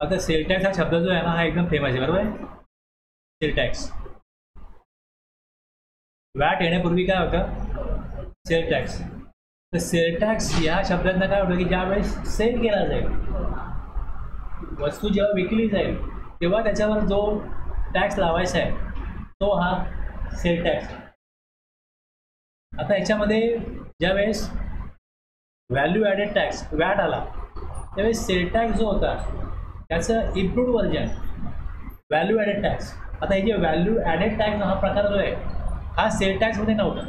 आता sale tax हा शब्द जो आहे ना, हा एकदम फेमस आहे, बरोबर आहे. सेल टॅक्स, वॅट येण्यापूर्वी काय होतं, सेल टॅक्स. तर सेल टॅक्स या शब्दांना काय होतं की ज्यावेळेस सेल केला जाईल, वस्तू जेव्हा विकली जाईल, तेव्हा त्याच्यावर जो टॅक्स लावायचा आहे तो हा सेल टॅक्स. आता याच्यामध्ये ज्यावेळेस व्हॅल्यू ॲडेड टॅक्स वॅट आला, त्यावेळेस सेल टॅक्स जो होता त्याचं improved version value added tax. आता हे जे व्हॅल्यू ॲडेड टॅक्स हा प्रकार जो आहे हा सेल टॅक्समध्ये नव्हता.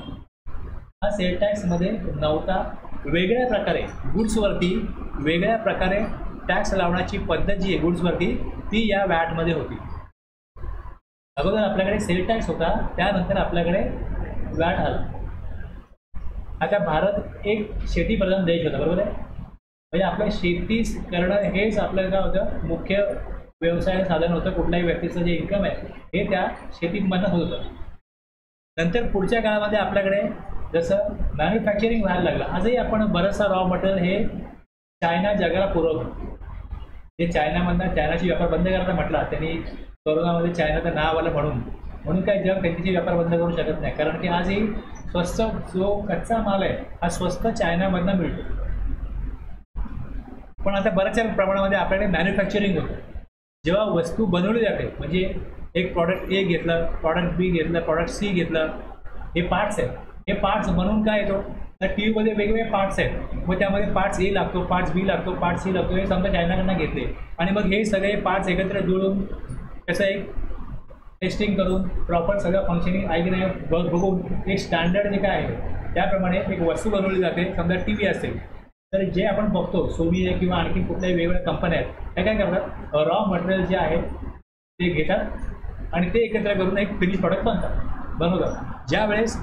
हा सेल टॅक्समध्ये नव्हता. वेगळ्या प्रकारे गुड्सवरती वेगळ्या प्रकारे टॅक्स लावण्याची पद्धत जी आहे गुड्सवरती, ती या वॅटमध्ये होती. अगोदर आपल्याकडे सेल टॅक्स होता, त्यानंतर आपल्याकडे वॅट आला. आता भारत एक शेतीप्रधान देश होता, बरोबर आहे. म्हणजे आपलं शेती करणं हेच आपल्याला काय होतं, मुख्य व्यवसाय साधन होतं. कुठल्याही व्यक्तीचं जे इन्कम आहे हे त्या शेतीमधनं होत होतं. नंतर पुढच्या काळामध्ये आपल्याकडे जसं मॅन्युफॅक्चरिंग व्हायला लागलं, आजही आपण बरंचसं रॉ मटेरियल हे चायना जगाला पुरवतो. हे चायनामधनं चायनाची व्यापार बंद करायला म्हटला त्यांनी कोरोनामध्ये चायनाचं नाव आलं म्हणून काय जग त्यांची व्यापार बंद करू शकत नाही, कारण की आजही स्वस्त जो कच्चा माल आहे हा स्वस्त चायनामधनं मिळतो. पण आता बऱ्याचशा प्रमाणामध्ये आपल्याकडे मॅन्युफॅक्चरिंग होतं. जेव्हा वस्तू बनवली जाते, म्हणजे एक प्रॉडक्ट ए घेतलं, प्रॉडक्ट बी घेतलं, प्रॉडक्ट सी घेतलं, हे पार्ट्स आहेत. हे पार्ट्स बनवून काय येतो, तर टी व्हीमध्ये वेगवेगळे पार्ट्स आहेत. मग त्यामध्ये पार्ट्स ए लागतो, पार्ट्स बी लागतो, पार्ट्स सी लागतो. हे समजा चायनाकडनं घेतले आणि मग हे सगळे पार्ट्स एकत्र जुळून कसं एक टेस्टिंग करून प्रॉपर सगळं फंक्शनिंग आहे की नाही बघून एक स्टँडर्ड जे काय आहे त्याप्रमाणे एक वस्तू बनवली जाते. समजा टी व्ही असेल तर जे आपण बघतो सोनी आहे किंवा आणखी कुठल्याही वेगवेगळ्या कंपन्या आहेत, त्या काय करतात, रॉ मटेरियल जे आहे ते घेतात आणि ते एकत्र करून एक फिनिश प्रॉडक्ट बनवतात. ज्या वेळेस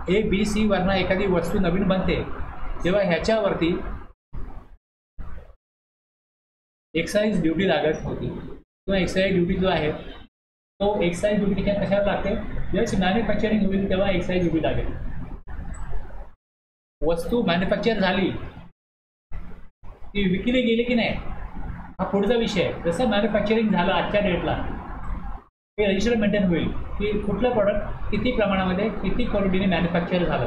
ए बी सी वरनं एखादी वस्तू नवीन बनते तेव्हा ह्याच्यावरती एक्साईज ड्युटी लागत होती किंवा एक्साईज ड्युटी जो आहे तो एक्साईज ड्युटी कशावर लागते, ज्यावेळेस मॅन्युफॅक्चरिंग होईल तेव्हा एक्साईज ड्युटी लागेल. वस्तू मॅन्युफॅक्चर झाली, ती विकली गेली की नाही हा पुढचा विषय आहे. जसं मॅन्युफॅक्चरिंग झालं आजच्या डेटला हे रजिस्टर मेंटेन होईल की कुठलं प्रॉडक्ट किती प्रमाणामध्ये किती क्वालिटीने मॅन्युफॅक्चर झालं,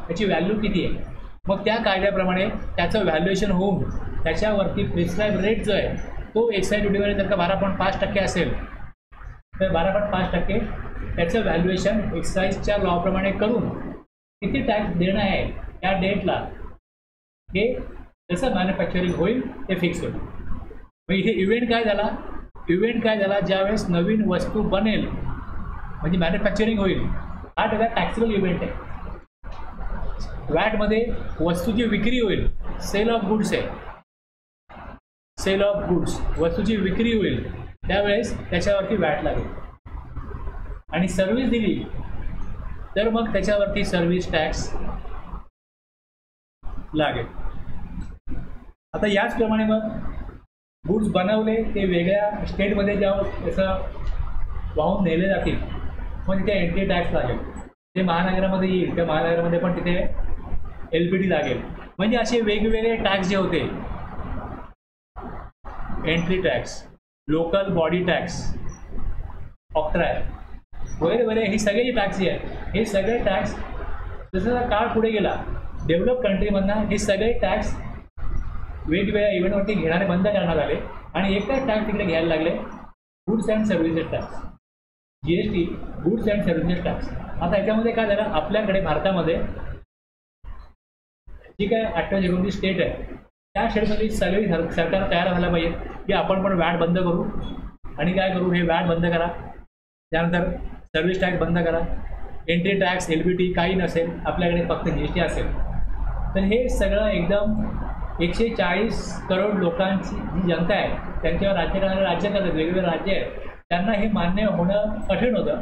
त्याची व्हॅल्यू किती आहे. मग त्या कायद्याप्रमाणे त्याचं व्हॅल्युएशन होऊन त्याच्यावरती प्रिस्क्राईब रेट जो आहे तो एक्साईज ड्युटीमध्ये जर का 12.5% असेल तर 12.5% त्याचं व्हॅल्युएशन एक्साईजच्या लॉप्रमाणे करून किती टॅक्स देणं आहे त्या डेटला हे जसं मॅन्युफॅक्चरिंग होईल ते फिक्स होईल. मग इथे इव्हेंट काय झाला, ज्यावेळेस नवीन वस्तू बनेल म्हणजे मॅन्युफॅक्चरिंग होईल, हा त्याचा टॅक्सेबल इव्हेंट आहे. वॅटमध्ये वस्तूची विक्री होईल, सेल ऑफ गुड्स आहे, सेल ऑफ गुड्स वस्तूची विक्री होईल त्यावेळेस त्याच्यावरती वॅट लागेल. आणि सर्व्हिस दिली तर मग त्याच्यावरती सर्व्हिस टॅक्स लागेल. आता याचप्रमाणे मग गुड्स बनवले ते वेगळ्या स्टेटमध्ये जेव्हा त्याचं वाहून नेले जातील मग तिथे एंट्री टॅक्स लागेल. ते महानगरामध्ये येईल, त्या महानगरामध्ये पण तिथे LPT लागेल. म्हणजे असे वेगवेगळे टॅक्स जे होते, entry tax, local body tax, octroi वगैरे वगैरे, हे सगळे जे टॅक्स जे आहेत हे सगळे टॅक्स जसं काळ पुढे गेला डेव्हलप कंट्रीमधनं हे सगळे टॅक्स वेगवेगळ्या इव्हेंटवरती घेणारे बंद करण्यात आले आणि एकच टॅक्स तिकडे घ्यायला लागले, goods and services tax, GST, goods and services tax. आता याच्यामध्ये काय झालं, आपल्याकडे भारतामध्ये जी काय 28-29 स्टेट आहे त्या स्टेटमध्ये सगळी सरकार तयार व्हायला पाहिजे की आपण पण वॅट बंद करू आणि काय करू, हे वॅट बंद करा, त्यानंतर सर्व्हिस टॅक्स बंद करा, एंट्री टॅक्स LPT काही नसेल, आपल्याकडे फक्त GST असेल. तर हे सगळं एकदम 140 करोड लोकांची जी जनता आहे त्यांच्यावर राज्य करतात, वेगवेगळे राज्य आहेत, त्यांना हे मान्य होणं कठीण होतं.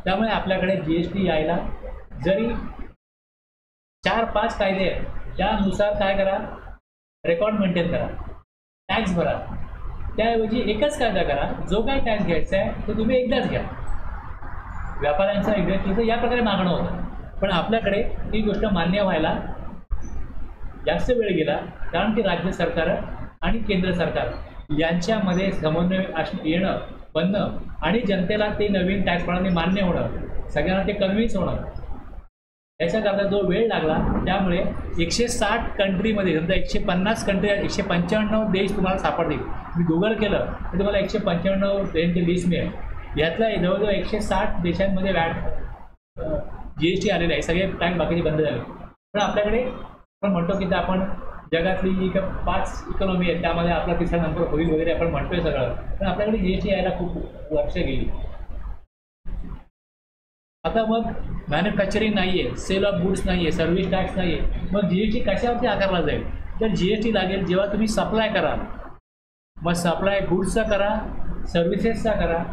त्यामुळे आपल्याकडे GST यायला जरी 4-5 कायदे आहेत त्यानुसार काय करा, रेकॉर्ड मेंटेन करा, टॅक्स भरा, त्याऐवजी एकच कायदा करा, जो काय टॅक्स घ्यायचा आहे तो तुम्ही एकदाच घ्या. व्यापाऱ्यांचा एक्झॅक्टलीचं या प्रकारे मागणं होतं. पण आपल्याकडे ही गोष्ट मान्य व्हायला जास्त वेळ गेला कारण की राज्य सरकार आणि केंद्र सरकार यांच्यामध्ये समन्वय येणं बनणं आणि जनतेला ते नवीन टॅक्स प्रणाली मान्य होणं, सगळ्यांना ते कन्व्हिन्स होणं, याच्याकरता जो वेळ लागला. त्यामुळे 160 कंट्रीमध्ये, समजा 150 कंट्री, 195 देश तुम्हाला सापडतील. मी गुगल केलं तर तुम्हाला 195 देशांची लिस्ट मिळेल. यातला जवळजवळ 160 देशांमध्ये GST आलेलं आहे. सगळे टॅक्स बाकीचे बंद झाले. पण आपल्याकडे आपण म्हणतो की आपण जगातली जी 5 इकॉनॉमी आहे त्यामध्ये आपला 3रा नंबर होईल वगैरे आपण म्हणतोय सगळं, पण आपल्याकडे GST यायला खूप वर्ष गेली. आता मग मॅन्युफॅक्चरिंग नाही आहे, सेल ऑफ गुड्स नाही आहे, सर्व्हिस टॅक्स नाही आहे, मग GST कशावरती आकारला जाईल? तर GST लागेल जेव्हा तुम्ही सप्लाय कराल. मग सप्लाय गुड्सचा करा, सर्व्हिसेसचा करा,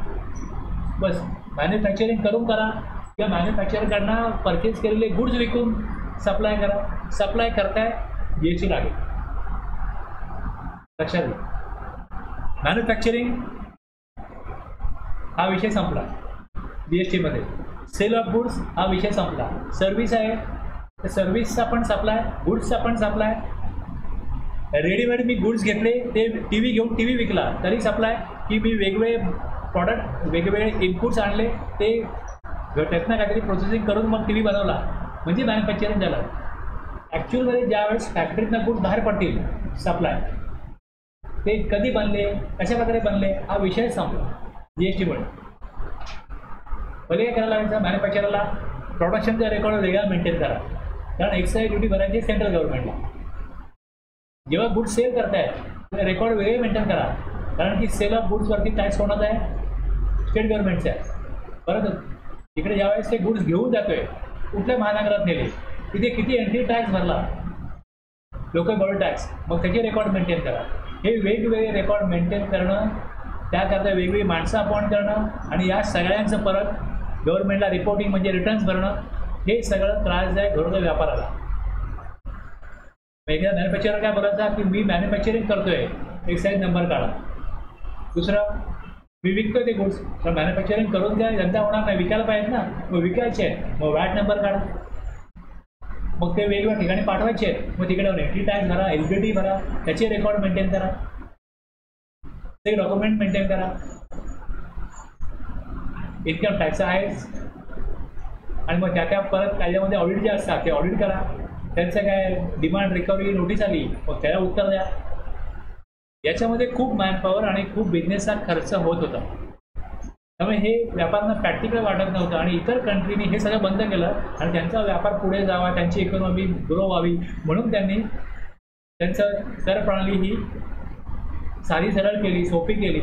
बस मॅन्युफॅक्चरिंग करून करा किंवा मॅन्युफॅक्चरकडनं परचेस केलेले गुड्स विकून सप्लाय करा. सप्लाय करताय GST लागेल. लक्षात घ्या. मॅन्युफॅक्चरिंग हा विषय संपला GSTमध्ये. सेल ऑफ गुड्स हा विषय संपला. सर्व्हिस आहे तर सर्व्हिसचा पण सप्लाय, गुड्सचा पण सप्लाय. रेडीमेड मी गुड्स घेतले, ते TV घेऊन TV विकला तरी सप्लाय, की मी वेगवेगळे प्रॉडक्ट वेगवेगळे इनपुट्स आणले, ते त्यातनं काहीतरी प्रोसेसिंग करून मग TV बनवला, म्हणजे मॅन्युफॅक्चरिंग झालं. ॲक्च्युअलमध्ये ज्यावेळेस फॅक्टरीतनं गुड्स बाहेर पडतील सप्लाय, ते कधी बनले, कशा प्रकारे बनले, हा विषय संपला GSTमुळे. पहिले काय करायला लागायचं? मॅन्युफॅक्चररला प्रोडक्शनचा रेकॉर्ड वेगळा मेंटेन करा, कारण एक्साईज ड्युटी भरायची सेंट्रल गव्हर्नमेंटला. जेव्हा गुड्स सेल करतायत रेकॉर्ड वेगळे मेंटेन करा, कारण की सेल ऑफ गुड्सवरती टॅक्स कोणाचा आहे? स्टेट गव्हर्नमेंटचा आहे. बरोबर. तिकडे ज्यावेळेस ते गुड्स घेऊन जातोय, कुठल्या महानगरात नेले, तिथे किती एंट्री टॅक्स भरला, लोकल बॉडी टॅक्स, मग त्याचे रेकॉर्ड मेंटेन करा. हे वेगवेगळे रेकॉर्ड मेंटेन करणं, त्याकरता वेगवेगळी माणसं अपॉइंट करणं आणि या सगळ्यांचं परत गव्हर्नमेंटला रिपोर्टिंग म्हणजे रिटर्न्स भरणं, हे सगळं त्रासदायक घडवतं व्यापाराला. एकदा मॅन्युफॅक्चरर काय बोलायचा की मी मॅन्युफॅक्चरिंग करतोय, एक्साईज नंबर काढा. दुसरं, मी विकतोय ते गुड्स, तर मॅन्युफॅक्चरिंग करून द्या, जनता होणार नाही, विकायला पाहिजेत ना, मग विकायचे आहेत, मग वॅट नंबर काढा, मग ते वेगवेगळ्या ठिकाणी पाठवायचे आहेत, मग तिकडे एंट्री टॅक्स भरा, LBT भरा, त्याचे रेकॉर्ड मेंटेन करा, ते डॉक्युमेंट मेंटेन करा. इन्कम टॅक्स आहेच, आणि मग त्या परत कायद्यामध्ये ऑडिट जे असतात ते ऑडिट करा. त्यांचं काय डिमांड रिकव्हरी नोटीस आली, मग त्याला उत्तर द्या. याच्यामध्ये खूप मॅनपॉवर आणि खूप बिझनेसचा खर्च होत होता. त्यामुळे हे व्यापाऱ्यांना प्रॅक्टिकल वाटत नव्हतं आणि इतर कंट्रीने हे सगळं बंद केलं आणि त्यांचा व्यापार पुढे जावा, त्यांची इकॉनॉमी ग्रो व्हावी म्हणून त्यांनी त्यांचं कर प्रणाली ही साधी सरळ केली, सोपी केली.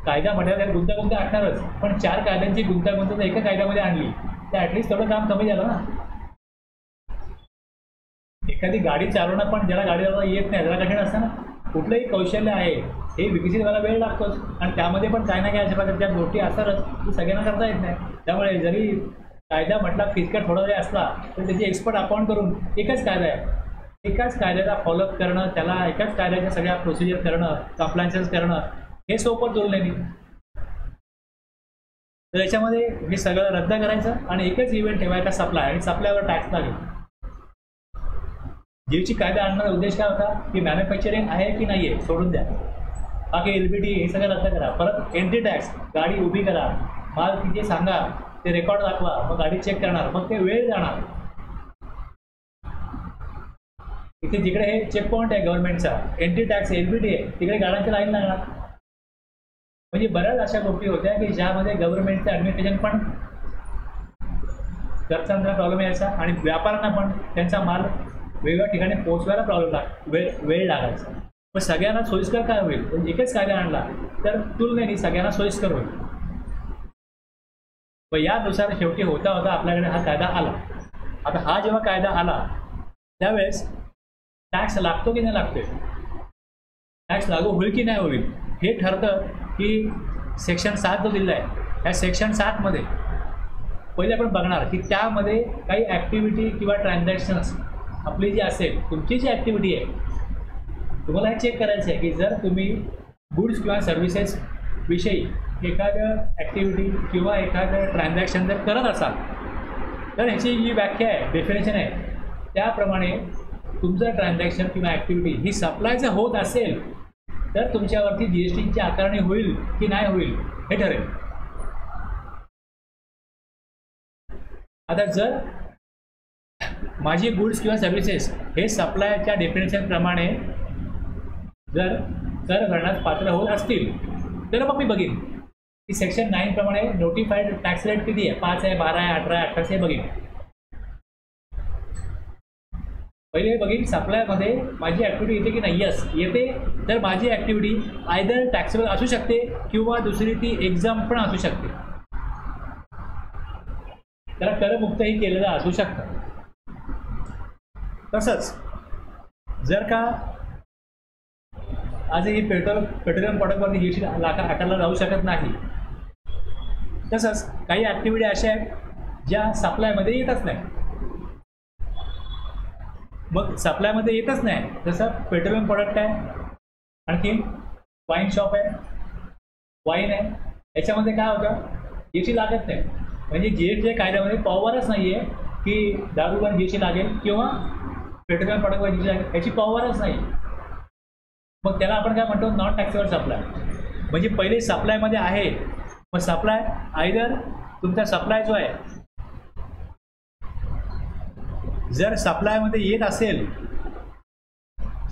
कायदा म्हटल्यावर त्यात गुंतागुंत असणारच, पण 4 कायद्यांची गुंतागुंत जर एका कायद्यामध्ये आणली तर ॲटलिस्ट तेवढं काम कमी झालं ना. एखादी गाडी चालवणं पण ज्याला गाडी चालवता येत नाही त्याला कठीण असतं ना. कुठलंही कौशल्य आहे हे विकसित व्हायला वेळ लागतोच, आणि त्यामध्ये पण काही ना काही अशा प्रकारच्या गोष्टी असतातच की सगळ्यांना करता येत नाही. त्यामुळे जरी कायदा म्हटला फिसकट थोडा जरी असला तर त्याची एक्सपर्ट अपॉइंट करून एकच कायदा आहे, एकाच कायद्याला फॉलोअप करणं, त्याला एकाच कायद्याच्या सगळ्या प्रोसिजर करणं, कम्प्लायन्सेस करणं, हे सोपं तुलने नाही. तर याच्यामध्ये हे सगळं रद्द करायचं आणि एकच इव्हेंट ठेवायचा सप्लाय, आणि सप्लायवर टॅक्स लागेल. जीवची कायदा आणण्याचा उद्देश काय होता की मॅन्युफॅक्चरिंग आहे की नाही आहे सोडून द्या, बाकी LBT हे सगळं रद्द करा. परत एंट्री टॅक्स, गाडी उभी करा, माल किती सांगा, ते रेकॉर्ड दाखवा, मग गाडी चेक करणार, मग ते वेळ जाणार. इथे जिकडे हे चेक पॉईंट आहे गव्हर्नमेंटचा, एंट्री टॅक्स LBT आहे, तिकडे गाड्यांची लाईन लागणार. म्हणजे बऱ्याच अशा गोष्टी होत्या की ज्यामध्ये गव्हर्नमेंटचं ॲडमिनिस्ट्रेशन पण खर्चांचा प्रॉब्लेम यायचा आणि व्यापाऱ्यांना पण त्यांचा माल वेगवेगळ्या ठिकाणी पोहोचवायला प्रॉब्लेम वेळ लागायचा. पण सगळ्यांना सोयीस्कर काय होईल? एकच कायदा आणला तर तुलनेने सगळ्यांना सोयीस्कर होईल. पण यानुसार शेवटी होता होता आपल्याकडे हा कायदा आला. आता हा जेव्हा कायदा आला त्यावेळेस टॅक्स लागतो की नाही लागतोय, टॅक्स लागू होईल की नाही होईल हे ठरतं की सेक्शन 7 जो दिला आहे, ह्या सेक्शन 7मध्ये पहिले आपण बघणार की त्यामध्ये काही ॲक्टिव्हिटी किंवा ट्रान्झॅक्शन्स आपली जी असेल, तुमची जी ॲक्टिव्हिटी आहे, तुम्हाला हे चेक करायचं आहे की जर तुम्ही गुड्स किंवा सर्व्हिसेस विषयी एखादं ॲक्टिव्हिटी किंवा एखादं ट्रान्झॅक्शन जर करत असाल तर ह्याची जी व्याख्या आहे, डेफिनेशन आहे, त्याप्रमाणे तुमचं ट्रान्झॅक्शन किंवा ॲक्टिव्हिटी ही सप्लायचं होत असेल तर तुमच्यावरती जीएसटीची आकारणी होईल की नाही होईल हे ठरेल. आता जर माझी गुड्स किंवा सर्व्हिसेस हे सप्लायच्या डेफिनेशनप्रमाणे जर कर भरण्यास पात्र होत असतील तर मग मी बघीन की सेक्शन 9 प्रमाणे नोटिफाईड टॅक्स रेट किती आहे, 5 आहे, 12 आहे, 18 आहे, 28 हे बघीन. पहिले बघीन सप्लायमध्ये माझी ॲक्टिव्हिटी येते की नाही. यस येते, तर माझी ॲक्टिव्हिटी आयदर टॅक्सेबल असू शकते किंवा दुसरी ती एक्झाम पण असू शकते. त्याला करमुक्तही केलेलं असू शकतं. तसंच जर का आजही पेट्रोलियम प्रॉडक्टवरती जीएसटी आकारला जाऊ शकत नाही, तसंच काही ॲक्टिव्हिटी अशा आहेत ज्या सप्लायमध्ये येतच नाही. मग सप्लायमध्ये येतच नाही, जसं पेट्रोलियम प्रॉडक्ट आहे, आणखी वाईन शॉप आहे, वाईन आहे, याच्यामध्ये काय होतं जीएसटी लागत नाही. म्हणजे जीएसटी कायद्यामध्ये पॉवरच नाही आहे की दारूवर जीएसटी लागेल किंवा पेट्रोलियम प्रॉडक्टवर जीएसटी लागेल, याची पॉवरच नाही. मग त्याला आपण काय म्हणतो, नॉन टॅक्सेबल सप्लाय. म्हणजे पहिले सप्लायमध्ये आहे, मग सप्लाय आयदर तुमचा सप्लाय जो आहे जर सप्लायमध्ये येत असेल,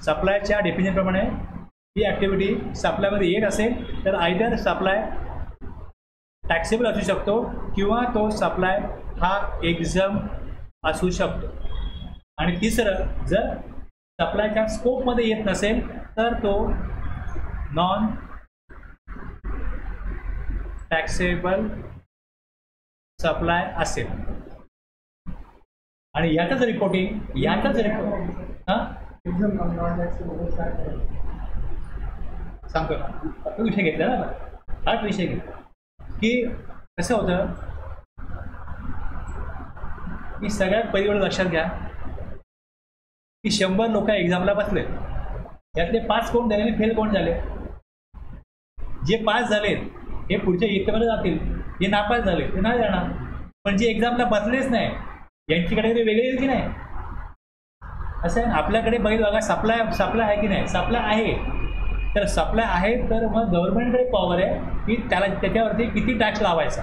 सप्लायच्या डेफिनेशनप्रमाणे ही ॲक्टिव्हिटी सप्लायमध्ये येत असेल तर आयदर सप्लाय टॅक्सेबल असू शकतो किंवा तो सप्लाय हा एक्झम असू शकतो. आणि तिसरं, जर सप्लायच्या स्कोपमध्ये येत नसेल तर तो नॉन टॅक्सेबल सप्लाय असेल. आणि याचंच रिपोर्टिंग सांगतो ना, तो विषय घेतला ना, हाच विषय घेतला की कसं होतं की सगळ्यात पहिली लक्षात घ्या की 100 लोक एक्झामला बसले, यातले 5 कोण झाले आणि फेल कोण झाले. जे पास झालेत हे पुढच्या इयत्तेमध्ये जातील, जे नापास झाले ते नाही जाणार. पण जे एक्झामला बसलेच नाही यांची कॅटेगरी वेगळी आहे की नाही. असं आहे, आपल्याकडे बघितलं बघा, सप्लाय आहे की नाही. सप्लाय आहे, तर सप्लाय आहे तर मग गव्हर्नमेंटकडे पॉवर आहे की त्याच्यावरती किती टॅक्स लावायचा.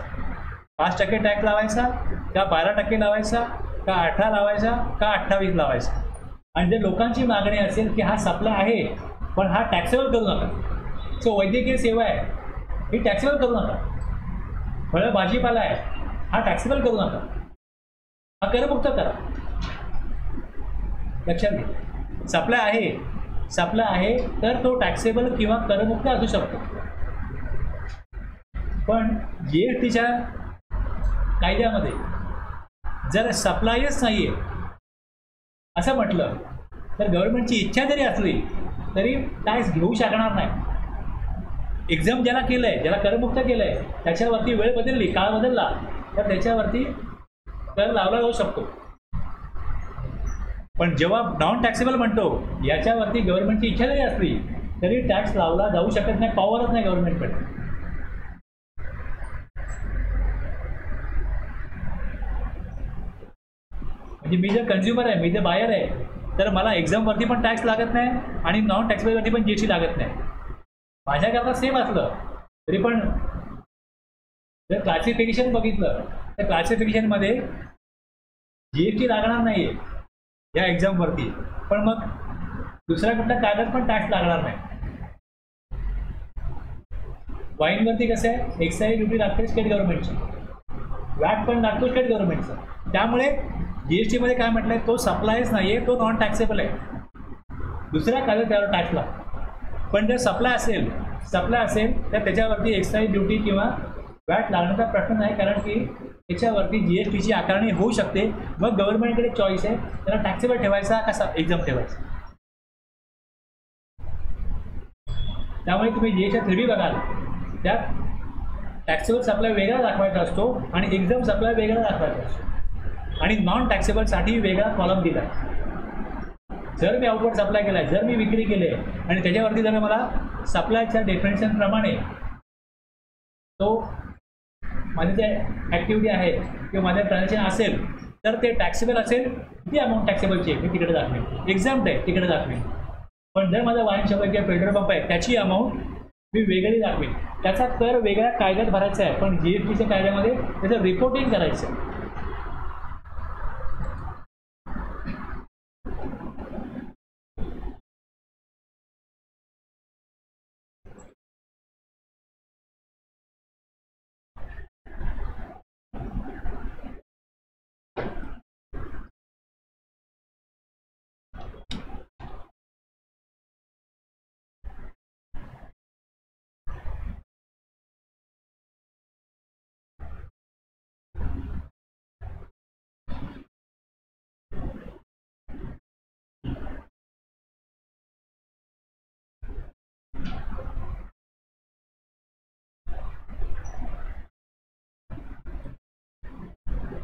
5% टॅक्स लावायचा का 12% लावायचा का 18 लावायचा का 28 लावायचा. आणि जर लोकांची मागणी असेल की हा सप्लाय आहे पण हा टॅक्सेबल करू नका, सो वैद्यकीय सेवा आहे ही टॅक्सेबल करू नका, फळं भाजीपाला आहे हा टॅक्सेबल करू नका, हा करमुक्त करा. लक्षात घ्या, सप्लाय आहे तर तो टॅक्सेबल किंवा करमुक्त असू शकतो. पण जीएसटीच्या कायद्यामध्ये जर सप्लायच नाही आहे असं म्हटलं तर गव्हर्नमेंटची इच्छा जरी असली तरी टॅक्स घेऊ शकणार नाही. एक्झाम ज्याला केलं आहे, ज्याला करमुक्त केलं आहे, त्याच्यावरती वेळ बदलली, काळ बदलला तर त्याच्यावरती कर लावला जाऊ शकतो. पण जेव्हा नॉन टॅक्सेबल म्हणतो याच्यावरती गव्हर्नमेंटची इच्छा जरी असली तरी टॅक्स लावला जाऊ शकत नाही, पॉवरच नाही गव्हर्नमेंटकडे. म्हणजे मी जर कन्झ्युमर आहे, मी जर बायर आहे, तर मला एक्झामवरती पण टॅक्स लागत नाही आणि नॉन टॅक्सेबलवरती पण जीएसटी लागत नाही. माझ्याकरता सेम असलं तरी पण जर क्लासिफिकेशन बघितलं तर क्लासिफिकेशनमध्ये जीएसटी लागणार नाही आहे या एक्झामवरती, पण मग दुसऱ्या कुठल्या कायद्यात पण टॅक्स लागणार नाही. वाईनवरती कसं आहे, एक्साईज ड्युटी लागते स्टेट गव्हर्नमेंटची, वॅट पण लागतो स्टेट गव्हर्नमेंटचं. त्यामुळे जीएसटीमध्ये काय म्हटलं आहे, तो सप्लायच नाही आहे, तो नॉन टॅक्सेबल आहे, दुसऱ्या कायद्यात त्यावर टॅक्स लागतो. पण जर सप्लाय असेल तर त्याच्यावरती एक्साईज ड्युटी किंवा वॅट लागण्याचा प्रश्न नाही, कारण की त्याच्यावरती जीएसटीची आकारणी होऊ शकते. मग गव्हर्नमेंटकडे चॉईस आहे, त्याला टॅक्सेबल ठेवायचा का एक्झाम ठेवायचा. त्यामुळे तुम्ही जीएसटी 3B बघाल त्यात टॅक्सेबल सप्लाय वेगळा दाखवायचा असतो आणि एक्झाम सप्लाय वेगळा दाखवायचा असतो आणि नॉन टॅक्सेबलसाठी वेगळा कॉलम दिला. जर मी आउटवर्ड सप्लाय केला आहे, जर मी विक्री केली आहे आणि त्याच्यावरती जर मला सप्लायच्या डेफिनेशनप्रमाणे तो माझी जे ॲक्टिव्हिटी आहे किंवा माझं ट्रान्झॅक्शन असेल तर ते टॅक्सेबल असेल, किती अमाऊंट टॅक्सेबलची आहे मी तिकडे दाखवेन, एक्झाम्प्ट आहे तिकडे दाखवेन. पण जर माझा वाईन शॉप किंवा पेट्रोल पंप आहे त्याची अमाऊंट मी वेगळी दाखवेन. त्याचा कर वेगळ्या कायद्यात भरायचा आहे, पण GSTच्या कायद्यामध्ये त्याचं रिपोर्टिंग करायचं आहे.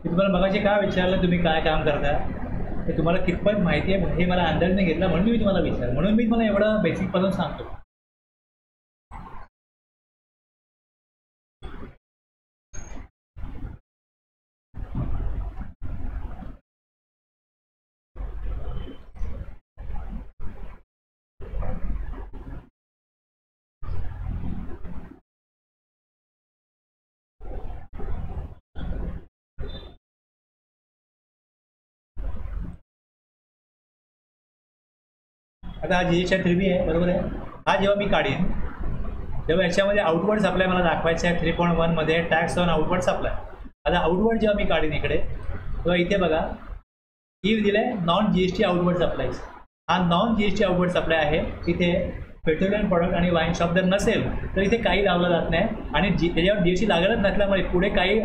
तुम्हाला मगाशी काय विचारलं, तुम्ही काय काम करता, ते तुम्हाला कितपत माहिती आहे हे मला अंदाज नाही घेतला, म्हणून मी तुम्हाला विचारलं, म्हणून मी तुम्हाला एवढं बेसिक पासून सांगतो. आता हा GST 3B आहे, बरोबर आहे. हा जेव्हा मी काढीन तेव्हा याच्यामध्ये आउटवर्ड सप्लाय मला दाखवायचं आहे 3.1 मध्ये टॅक्स ऑन आउटवर्ड सप्लाय. आता आउटवर्ड जेव्हा मी काढीन इकडे, तेव्हा इथे बघा दिलं आहे नॉन GST आउटवर्ड सप्लायज. हा नॉन GST आउटवर्ड सप्लाय आहे. इथे पेट्रोलियम प्रॉडक्ट आणि वाईन शॉप जर नसेल तर इथे काही लावलं जात नाही, आणि त्याच्यावर GST लागतच नसल्यामुळे पुढे काही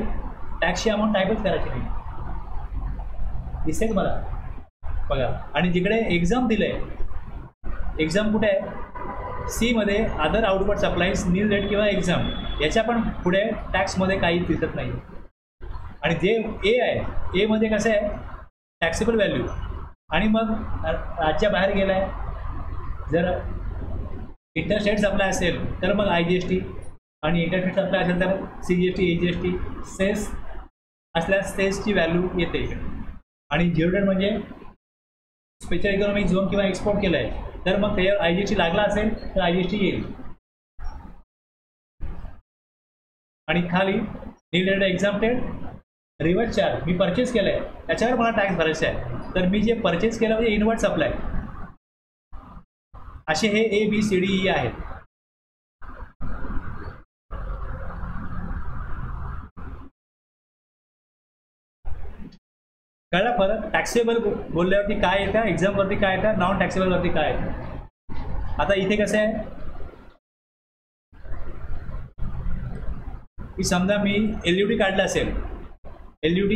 टॅक्सची अमाऊंट टाईपच करायची नाही. दिसेल मला बघा. आणि जिकडे एक्झाम दिलं आहे, एक्झाम कुठे आहे, C मध्ये other outward supplies nil rate किंवा एक्झाम, याच्या पण पुढे टॅक्समध्ये काही दिसत नाही. आणि जे A आहे, A मध्ये कसं आहे टॅक्सेबल व्हॅल्यू, आणि मग राज्याबाहेर गेला आहे, जर इंटरस्टेट सप्लाय असेल तर मग IGST, आणि इंटरस्टेट सप्लाय असेल तर CGST, AGST, सेस असल्यास सेसची व्हॅल्यू येते इकडे. आणि जिओडेट म्हणजे स्पेशल इकॉनॉमिक झोन किंवा एक्सपोर्ट केलं आहे तर मग त्याच्यावर IGST लागला असेल तर IGST येईल. आणि खाली nil rate exempted, reverse charge मी परचेस केलं आहे त्याच्यावर मला टॅक्स भरायचा आहे, तर मी जे परचेस केलं म्हणजे इनवर्ड सप्लाय. असे हे ABCDE आहेत. कळला फरक? टॅक्सेबल बोलल्यावरती काय येतं, एक्झामवरती काय येतं, नॉन टॅक्सेबलवरती काय येतं. आता इथे कसं आहे की समजा मी LUD काढलं असेल, LUD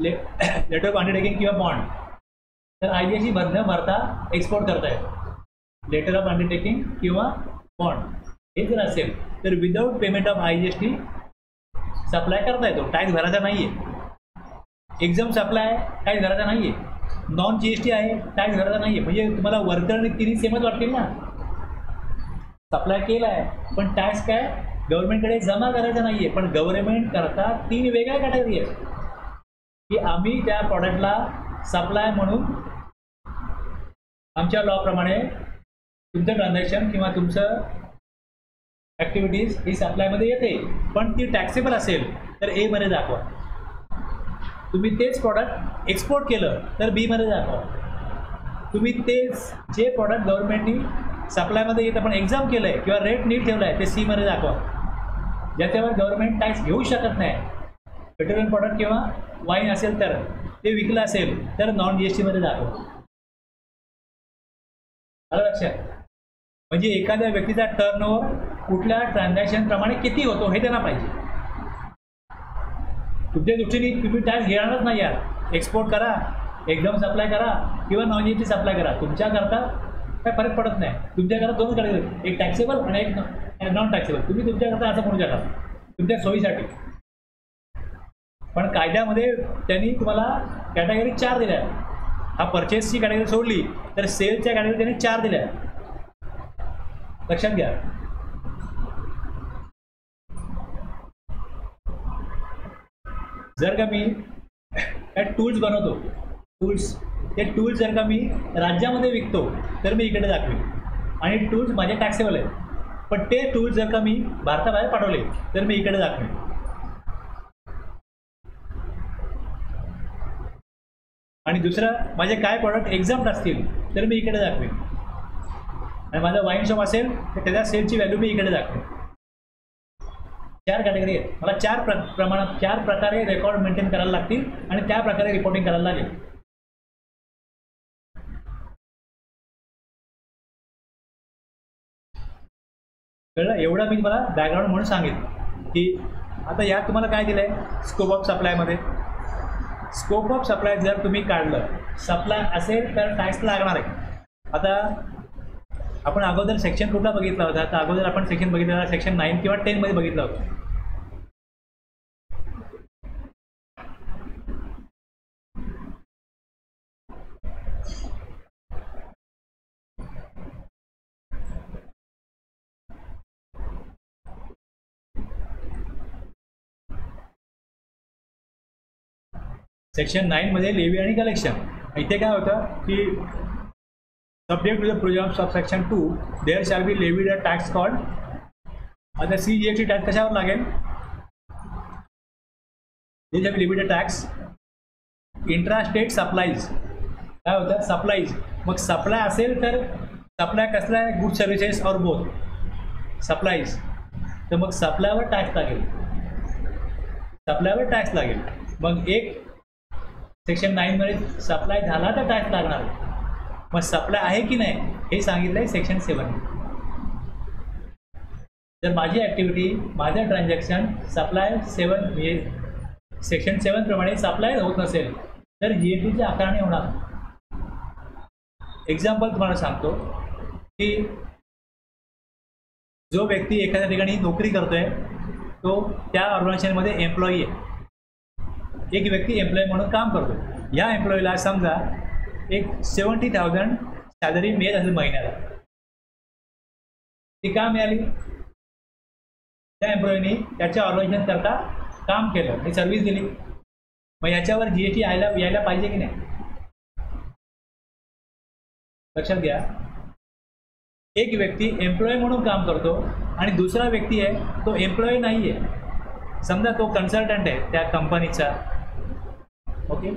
लेटर ऑफ अंडरटेकिंग किंवा बॉन्ड, तर IGST न भरता एक्सपोर्ट करता येतो. लेटर ऑफ अंडरटेकिंग किंवा बॉन्ड हे जर असेल तर without payment of IGST supply करता येतो, टॅक्स भरायचा नाही आहे. एक्झाम सप्लाय टॅक्स भरायचा नाही आहे, नॉन GST आहे टॅक्स भरायचा नाही आहे. म्हणजे तुम्हाला वर्कर आणि तिन्ही सेमच वाटतील ना. सप्लाय केला आहे पण टॅक्स काय गव्हर्नमेंटकडे जमा करायचा नाही आहे. पण गव्हर्नमेंट करता 3 वेगळ्या कॅटेगरी आहेत की आम्ही त्या प्रॉडक्टला सप्लाय म्हणून आमच्या लॉप्रमाणे तुमचं ट्रान्झॅक्शन किंवा तुमचं ॲक्टिव्हिटीज ही सप्लायमध्ये येते, पण ती टॅक्सेबल असेल तर A मध्ये दाखवा. तुम्ही तेच प्रॉडक्ट एक्सपोर्ट केलं तर B मध्ये दाखवा. तुम्ही तेच जे प्रॉडक्ट गव्हर्नमेंटनी सप्लायमध्ये येतं पण एक्झाम केलं आहे किंवा रेट नीट ठेवला आहे ते C मध्ये दाखवा. ज्याच्यावर गव्हर्नमेंट टॅक्स घेऊ शकत नाही, पेट्रोलियम प्रॉडक्ट किंवा वाईन असेल तर ते विकलं असेल तर नॉन GST मध्ये दाखवा. आलं लक्षात? म्हणजे एखाद्या व्यक्तीचा टर्नओव्हर कुठल्या ट्रान्झॅक्शनप्रमाणे किती होतो हे त्यांना पाहिजे. तुमच्या दृष्टीने तुम्ही टॅक्स घेणारच नाही यार, एक्सपोर्ट करा, एक्झाम सप्लाय करा किंवा नॉन GST सप्लाय करा, तुमच्याकरता काय फरक पडत नाही. तुमच्याकरता 2 कॅटेगरी, एक टॅक्सेबल आणि एक नॉन टॅक्सेबल. तुम्ही तुमच्याकरता असं म्हणू शकता तुमच्या सोयीसाठी. पण कायद्यामध्ये त्यांनी तुम्हाला कॅटेगरी 4 दिल्या. हा परचेसची कॅटेगरी सोडली तर सेलच्या कॅटेगरी त्यांनी 4 दिल्या. लक्षात घ्या. जर का मी काय टूल्स बनवतो, टूल्स ते टूल्स जर का मी राज्यामध्ये विकतो तर मी इकडे दाखवेन आणि टूल्स माझे टॅक्सेबल आहेत, पण ते टूल्स जर का मी भारताबाहेर पाठवले तर मी इकडे दाखवेन. आणि दुसरं माझे काय प्रॉडक्ट एक्झाम्प्ट असतील तर मी इकडे दाखवेन. आणि माझं वाईन शॉप असेल तर त्याच्या सेलची व्हॅल्यू मी इकडे दाखवेन. 4 कॅटेगरी आहेत. मला 4 प्रमाणात 4 प्रकारे रेकॉर्ड मेंटेन करायला लागतील आणि त्या प्रकारे रिपोर्टिंग करायला लागेल. कळलं? एवढं मी तुम्हाला बॅकग्राऊंड म्हणून सांगितलं की आता यात तुम्हाला काय दिलं आहे, स्कोप ऑफ सप्लायमध्ये. स्कोप ऑफ सप्लाय जर तुम्ही काढलं, सप्लाय असेल तर टॅक्स लागणार आहे. आता आपण अगोदर सेक्शन कुठला बघितला होता, तर अगोदर आपण सेक्शन बघितलेला सेक्शन 9 किंवा 10 मध्ये बघितलं होतं. सेक्शन 9 मध्ये लेवी आणि कलेक्शन. इथे काय होतं की subject to the provision of section 2 there shall be levied a tax called. आता CGST टॅक्स कशावर लागेल, there shall be levied a tax intrastate supplies. काय होतं, सप्लाईज. मग सप्लाय असेल तर सप्लाय कसला आहे, गुड सर्व्हिसेस और बोथ. सप्लाईज तर मग सप्लायवर टॅक्स लागेल, सप्लायवर टॅक्स लागेल. मग एक सेक्शन 9 मध्ये सप्लाय झाला तर टॅक्स लागणार. मग सप्लाय आहे की नाही हे सांगितलं आहे सेक्शन 7. जर माझी ॲक्टिव्हिटी, माझं ट्रान्झॅक्शन सप्लाय 7 म्हणजे सेक्शन 7 प्रमाणे सप्लाय होत नसेल तर GSTची आकारणी होणार. एक्झाम्पल तुम्हाला सांगतो की जो व्यक्ती एखाद्या ठिकाणी नोकरी करतोय तो त्या ऑर्गनायझेशनमध्ये एम्प्लॉई आहे. एक व्यक्ती एम्प्लॉई म्हणून काम करतो. या एम्प्लॉईला समजा एक 70,000 सॅलरी मिळत असेल महिन्याला. ती का मिळाली, त्या एम्प्लॉईनी त्याच्या ऑर्गनायझेशन करता काम केलं, ही सर्व्हिस दिली. मग याच्यावर GST यायला पाहिजे की नाही. लक्षात घ्या, एक व्यक्ती एम्प्लॉई म्हणून काम करतो आणि दुसरा व्यक्ती आहे तो एम्प्लॉई नाही आहे. समजा तो कन्सल्टंट आहे त्या कंपनीचा, ओके,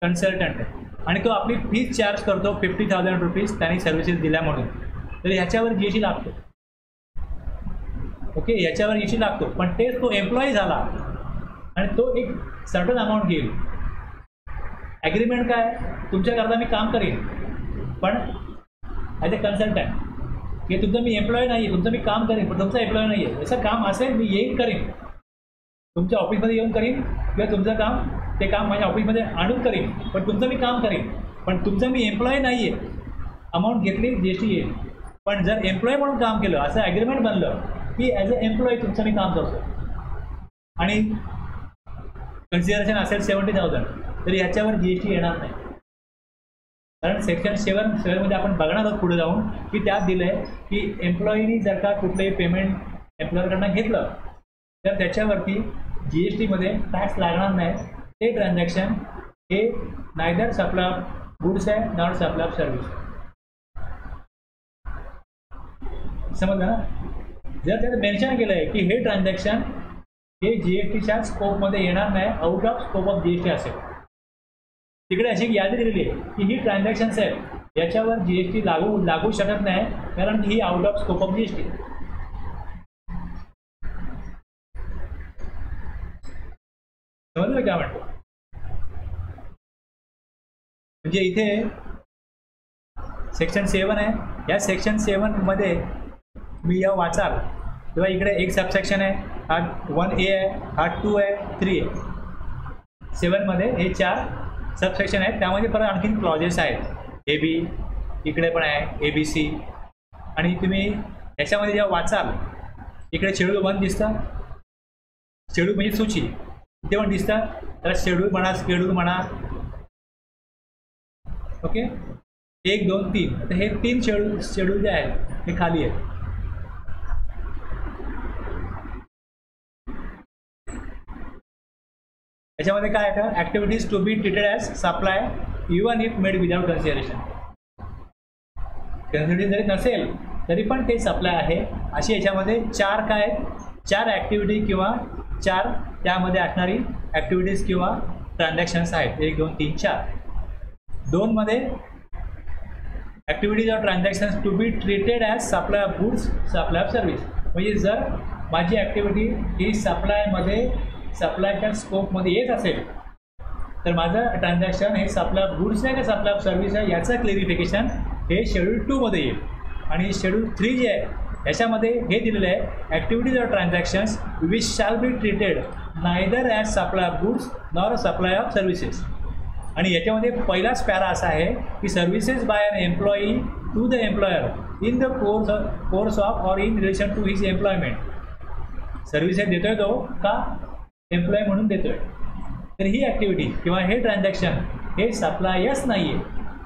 कन्सल्टंट आहे आणि तो आपली फीस चार्ज करतो 50,000 रुपीज त्यांनी सर्व्हिसेस दिल्या म्हणून. तर ह्याच्यावर GST लागतो. ओके, याच्यावर GST लागतो. पण तेच तो एम्प्लॉई झाला आणि तो एक सर्टन अमाऊंट घेईल. ॲग्रीमेंट काय, तुमच्याकरता मी काम करेन पण ॲज अ कन्सल्टंट, की तुमचं मी एम्प्लॉय नाही आहे, तुमचं मी काम करेन पण तुमचा एम्प्लॉय नाही आहे. जसं काम असेल मी येईन करेन, तुमच्या ऑफिसमध्ये येऊन करीन किंवा तुमचं काम ते काम माझ्या ऑफिसमध्ये आणून करीन, पण तुमचं मी काम करीन. पण तुमचं मी एम्प्लॉय नाही आहे, अमाऊंट घेतली GST येईल. पण जर एम्प्लॉय म्हणून काम केलं, असं ॲग्रीमेंट बनलं की ॲज अ एम्प्लॉय तुमचं मी काम करतो आणि कन्सिडरेशन असेल 70,000 तर ह्याच्यावर GST येणार नाही. कारण सेक्शन 7 मध्ये आपण बघणार आहोत पुढे जाऊन की त्यात दिलं आहे की एम्प्लॉईनी जर का कुठलंही पेमेंट एम्प्लॉयरकडनं घेतलं तर त्याच्यावरती GST मध्ये टॅक्स लागणार नाही. ते ट्रान्झॅक्शन हे नायदर सप्लाय ऑफ गुड्स आहे नॉट सप्लाय ऑफ सर्व्हिस. समजलं ना. जर त्यात मेन्शन केलं आहे की हे ट्रान्झॅक्शन हे GSTच्या स्कोपमध्ये येणार नाही, out of scope of GST असेल, तिकडे अशी यादी दिलेली आहे की ही ट्रान्झॅक्शन्स आहेत याच्यावर GST लागू शकत नाही कारण ही out of scope of GST. समजलं काय म्हणतो. म्हणजे इथे सेक्शन 7 आहे. या सेक्शन 7 मध्ये मी या वाचाल तेव्हा इकडे एक सबसेक्शन आहे, हा 1A आहे, हा 2 आहे, 3 आहे. 7 मध्ये हे 4 सबसेक्शन आहेत. त्यामध्ये परत आणखीन क्लॉजेस आहेत, AB इकडे पण आहे, ABC. आणि तुम्ही याच्यामध्ये जेव्हा वाचाल इकडे शेड्यूल 1 दिसतं, शेड्यूल म्हणजे सूची, इथे पण दिसतं, त्याला शेड्यूल म्हणा, स्केड्यूल म्हणा. ओके, 1, 2, 3. तर हे 3 शेड्यूल जे आहेत हे खाली आहेत. याच्यामध्ये काय आहे, activities to be treated as supply even if made without consideration. Consideration जरी नसेल तरी पण ते सप्लाय आहे. अशी याच्यामध्ये चार काय आहेत, चार ॲक्टिव्हिटी किंवा चार त्यामध्ये असणारी ॲक्टिव्हिटीज किंवा ट्रान्झॅक्शन्स आहेत. 1 2 3 4. 2 मध्ये activities or transactions to be treated as supply of goods, supply of service. म्हणजे जर माझी ॲक्टिव्हिटी ही सप्लायच्या स्कोपमध्ये येत असेल तर माझं ट्रान्झॅक्शन हे सप्लाय ऑफ गुड्स आहे का सप्लाय ऑफ सर्व्हिस आहे याचं क्लेरिफिकेशन हे शेड्यूल 2 मध्ये येईल. आणि शेड्यूल 3 जे आहे याच्यामध्ये हे दिलेलं आहे, activities or transactions which shall be treated neither as supply of goods nor supply of services. आणि याच्यामध्ये पहिलाच पॅरा असा आहे की services by an employee to the employer in the course of or in relation to his employment. Services देतोय तो का employ म्हणून देतोय. तर ही ॲक्टिव्हिटी किंवा हे ट्रान्झॅक्शन हे सप्लायच नाही आहे,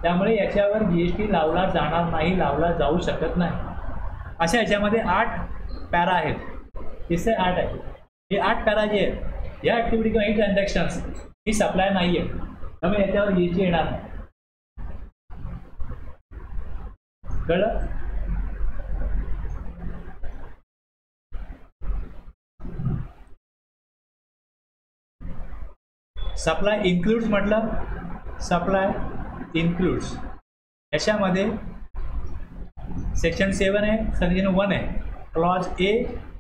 त्यामुळे याच्यावर GST लावला जाणार नाही, लावला जाऊ शकत नाही. अशा याच्यामध्ये 8 पॅरा आहेत. तिसरे 8 आहे. हे 8 पॅरा जे आहेत या ॲक्टिव्हिटी किंवा ही ट्रान्झॅक्शन्स ही सप्लाय नाही आहे, त्यामुळे याच्यावर GST येणार नाही. कळलं? सप्लाय इन्क्लूड्स म्हटलं, सप्लाय इन्क्लूड्स याच्यामध्ये सेक्शन 7 आहे, सेक्शन 1 आहे, clause A,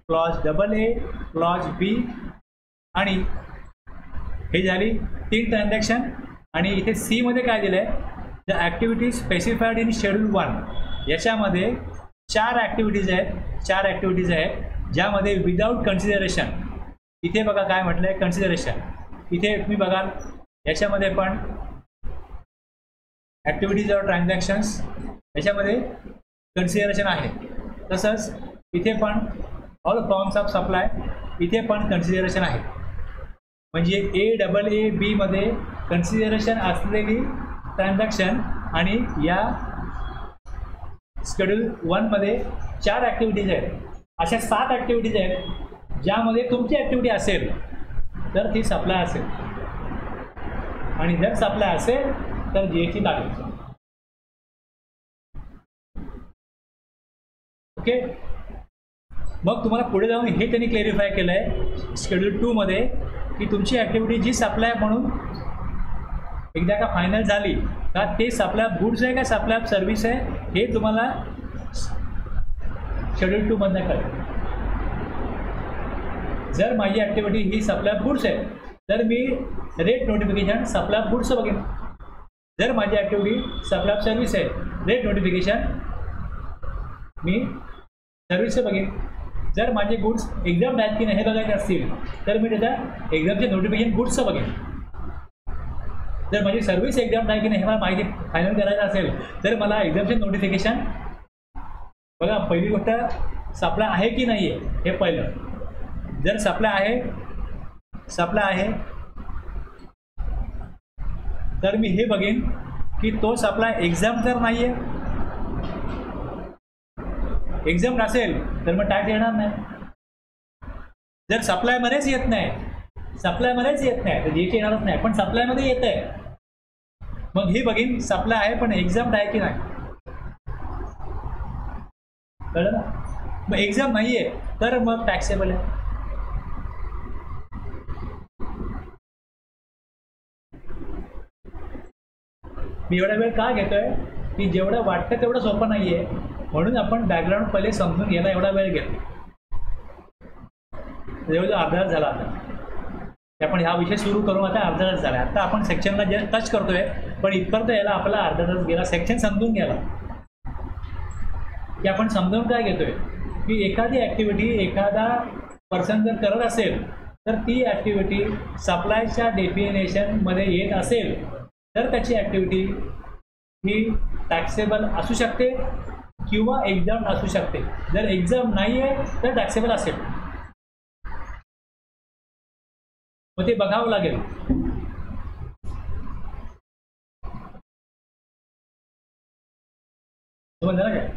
clause AA, clause B आणि हे झाली 3 ट्रान्झॅक्शन. आणि इथे C मध्ये काय दिलं आहे, the activity specified in schedule 1. याच्यामध्ये 4 ॲक्टिव्हिटीज आहेत ज्यामध्ये विदाऊट कन्सिडरेशन. इथे बघा काय म्हटलं आहे, कन्सिडरेशन. इथे तुम्ही बघाल याच्यामध्ये पण ॲक्टिव्हिटीज और ट्रान्झॅक्शन्स याच्यामध्ये कन्सिडरेशन आहे. तसंच इथे पण ऑल फॉर्म्स ऑफ सप्लाय इथे पण कन्सिडरेशन आहे. म्हणजे AA मध्ये कन्सिडरेशन असलेली ट्रान्झॅक्शन आणि या शेड्यूल 1 मध्ये 4 ॲक्टिव्हिटीज आहेत. अशा 7 ॲक्टिव्हिटीज आहेत ज्यामध्ये तुमची ॲक्टिव्हिटी असेल तर ती सप्लाय असेल आणि जर सप्लाय असेल तर GST लागेल. ओके. मग तुम्हाला पुढे जाऊन हे त्यांनी क्लेरिफाय केलं आहे शेड्यूल 2 मध्ये की तुमची ॲक्टिव्हिटी जी सप्लाय म्हणून एकदा का फायनल झाली का ते सप्लाय ऑफ गुड्स आहे का सप्लाय ऑफ सर्व्हिस आहे हे तुम्हाला शेड्यूल 2 मधनं कळेल. जर माझी activity he supply of goods आहे तर मी रेट नोटिफिकेशन सप्लाय ऑफ गुड्सचं बघेन. जर माझी ॲक्टिव्हिटी सप्लाय ऑफ सर्व्हिस आहे रेट नोटिफिकेशन मी सर्व्हिसचं बघेन. जर माझे गुड्स एक्झाम आहेत की नाही हे बघायचे असतील तर मी त्याचा एक्झामचे नोटिफिकेशन गुड्सचं बघेन. जर माझी सर्व्हिस एक्झाम आहे की नाही हे मला माहिती फायनल करायचं असेल तर मला एक्झामचे नोटिफिकेशन बघा. पहिली गोष्ट सप्लाय आहे की नाही आहे हे पहिलं. जर सप्लाय आहे तर मी हे बघेन की तो सप्लाय एक्झाम जर नाही आहे, एक्झाम नसेल तर मग टॅक्स येणार नाही. जर सप्लायमध्येच येत नाही तर GST येणारच नाही. पण सप्लायमध्ये येत आहे मग हे बघीन सप्लाय आहे पण एक्झाम आहे की नाही. कळलं ना? मग एक्झाम नाही आहे तर मग टॅक्सेबल आहे. मी एवढा वेळ का घेतोय की जेवढं वाटतं तेवढं सोपं नाही आहे म्हणून आपण बॅकग्राऊंड पहिले समजून घ्यायला एवढा वेळ घेतो. जवळजवळ अर्धा तास झाला. आता आपण हा विषय सुरू करून आता अर्धा तास झाला. आता आपण सेक्शनला जे टच करतोय पण इथपर्यंत यायला आपला अर्धा तास गेला सेक्शन समजून घ्यायला. की आपण समजून काय घेतोय की एखादी ॲक्टिव्हिटी एखादा पर्सन जर करत असेल तर ती ॲक्टिव्हिटी सप्लायच्या डेफिनेशनमध्ये येत असेल तर त्याची ॲक्टिव्हिटी ही टॅक्सेबल असू शकते किंवा एक्झाम असू शकते. जर एक्झाम नाही आहे तर टॅक्सेबल असेल. मग ते बघावं लागेल. समजलं ना काय?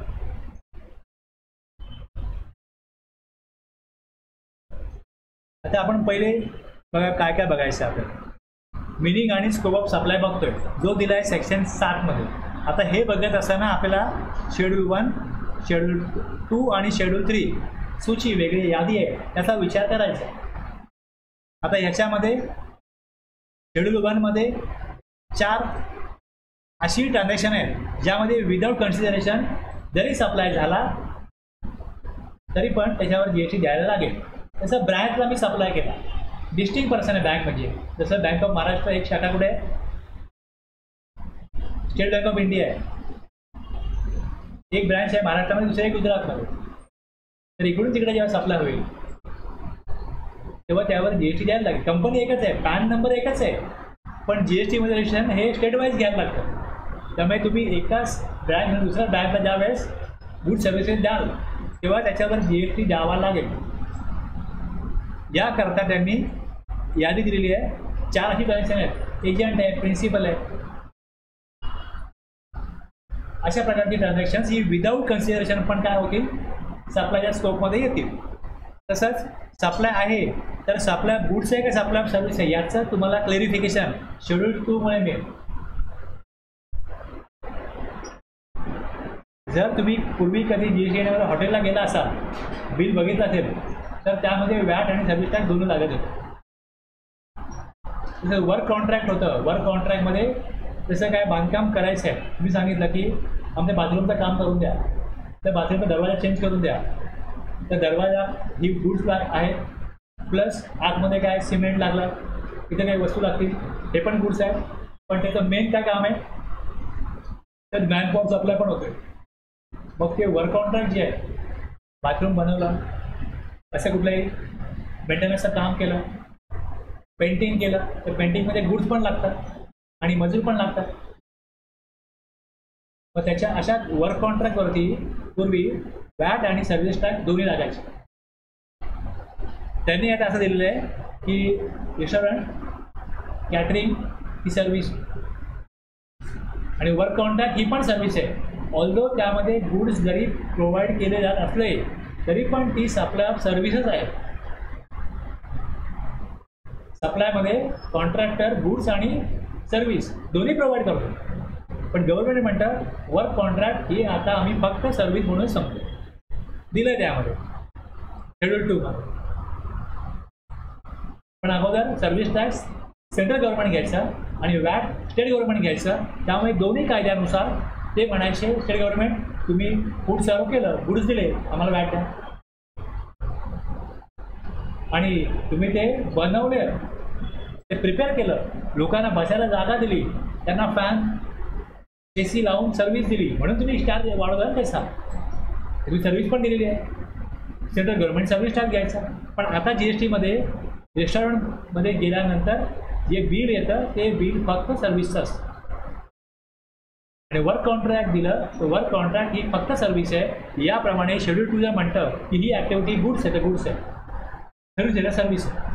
आता आपण पहिले बघा काय काय बघायचं आपल्याला. मिनिंग आणि स्कोप ऑफ सप्लाय बघतोय, जो दिला आहे सेक्शन 7 मध्ये. आता हे बघत असताना आपल्याला शेड्यूल 1, शेड्यूल 2 आणि शेड्यूल 3 सूची वेगळी यादी आहे त्याचा विचार करायचा. आता याच्यामध्ये शेड्यूल 1 मध्ये 4 अशी ट्रान्झॅक्शन आहेत ज्यामध्ये विदाउट कन्सिडरेशन जरी सप्लाय झाला तरी पण त्याच्यावर GST द्यायला लागेल. तसं ब्रँचला मी सप्लाय केला, डिस्टिंक्ट पर्सन आहे बँक म्हणजे. जसं बँक ऑफ महाराष्ट्र एक शाखा कुठे आहे, स्टेट बँक ऑफ इंडिया आहे, एक ब्रँच आहे महाराष्ट्रामध्ये, दुसरं एक गुजरातमध्ये. तर इकडून तिकडे जेव्हा सप्लाय होईल तेव्हा त्यावर GST द्यायला लागेल. कंपनी एकच आहे, पॅन नंबर एकच आहे, पण GST मध्ये रजिस्ट्रेशन हे स्टेट वाईज घ्यायला लागतं. त्यामुळे तुम्ही एकाच ब्रँच दुसऱ्या बँकला ज्या वेळेस गुड सर्व्हिसेस द्याल तेव्हा त्याच्यावर GST द्यावा लागेल. याकरता त्यांनी यादी दिलेली आहे. 4 अशी ट्रान्झॅक्शन आहेत, एजंट आहे, प्रिन्सिपल आहे. अशा प्रकारची ट्रान्झॅक्शन्स ही विदाऊट कन्सिडरेशन पण काय होतील, सप्लायच्या स्कोपमध्ये येतील. तसंच सप्लाय आहे तर सप्लाय गुड्स आहे का सप्लाय सर्व्हिस आहे याचं तुम्हाला क्लेरिफिकेशन शेड्यूल 2 मध्ये मिळेल. जर तुम्ही पूर्वी कधी GST हॉटेलला गेला असाल, बिल बघितलं असेल तर त्यामध्ये वॅट आणि सर्व्हिस टॅक्स दोन्ही लागत होते. जसं वर्क कॉन्ट्रॅक्ट होतं, वर्क कॉन्ट्रॅक्टमध्ये जसं काय बांधकाम करायचं आहे, तुम्ही सांगितलं की आमच्या बाथरूमचं काम करून द्या, त्या बाथरूमचा दरवाजा चेंज करून द्या, तर दरवाजा ही गुड्स आहे, प्लस आतमध्ये काय सिमेंट लागलं, इथे काही वस्तू लागतील हे पण गुड्स आहे. पण त्याचं मेन काय काम आहे तर मॅनपॉवर सप्लाय पण होतोय. मग ते वर्क कॉन्ट्रॅक्ट जे आहे, बाथरूम बनवलं, असं कुठलंही मेंटेनन्सचं काम केलं, पेंटिंग केलं, तर पेंटिंगमध्ये गुड्स पण लागतात आणि मजूर पण लागतात. मग त्याच्या अशा वर्क कॉन्ट्रॅक्टवरती पूर्वी वॅट आणि सर्व्हिस टॅक्स दोन्ही लागायचे. त्यांनी आता असं दिलेलं आहे की रेस्टॉरंट, कॅटरिंग ही सर्व्हिस आणि वर्क कॉन्ट्रॅक्ट ही पण सर्व्हिस आहे. ऑल्दो त्यामध्ये गुड्स जरी प्रोव्हाइड केले जात असले तरी पण ती सप्लाय ऑफ सर्व्हिसेस आहे. सप्लायमध्ये कॉन्ट्रॅक्टर गुड्स आणि सर्व्हिस दोन्ही प्रोव्हाइड करतो. पण गव्हर्नमेंट म्हणतं वर्क कॉन्ट्रॅक्ट ही आता आम्ही फक्त सर्व्हिस म्हणून समजतो, दिलं आहे त्यामध्ये शेड्यूल 2 मध्ये. पण अगोदर सर्व्हिस टॅक्स सेंट्रल गव्हर्नमेंट घ्यायचं आणि वॅट स्टेट गव्हर्नमेंट घ्यायचं. त्यामुळे दोन्ही कायद्यानुसार ते म्हणायचे स्टेट गव्हर्नमेंट तुम्ही फूड सर्व केलं, गुड्स दिले, आम्हाला वॅट द्या. आणि तुम्ही ते बनवले, ते प्रिपेअर केलं, लोकांना बसायला जागा दिली, त्यांना फॅन AC लावून सर्व्हिस दिली, म्हणून तुम्ही स्टार वाढवला पैसा, तुम्ही सर्व्हिस पण दिलेली आहे. सेंट्रल गव्हर्नमेंट सर्व्हिस टॅक्स घ्यायचा. पण आता GST मध्ये रेस्टॉरंटमध्ये गेल्यानंतर जे बिल येतं ते बिल फक्त सर्व्हिसचं असतं. आणि वर्क कॉन्ट्रॅक्ट दिलं तर वर्क कॉन्ट्रॅक्ट ही फक्त सर्व्हिस आहे. याप्रमाणे शेड्यूल 2 म्हणतं की ही ॲक्टिव्हिटी गुड्स आहे तर गुड्स आहे, सर्व्हिस आहे तर सर्व्हिस आहे.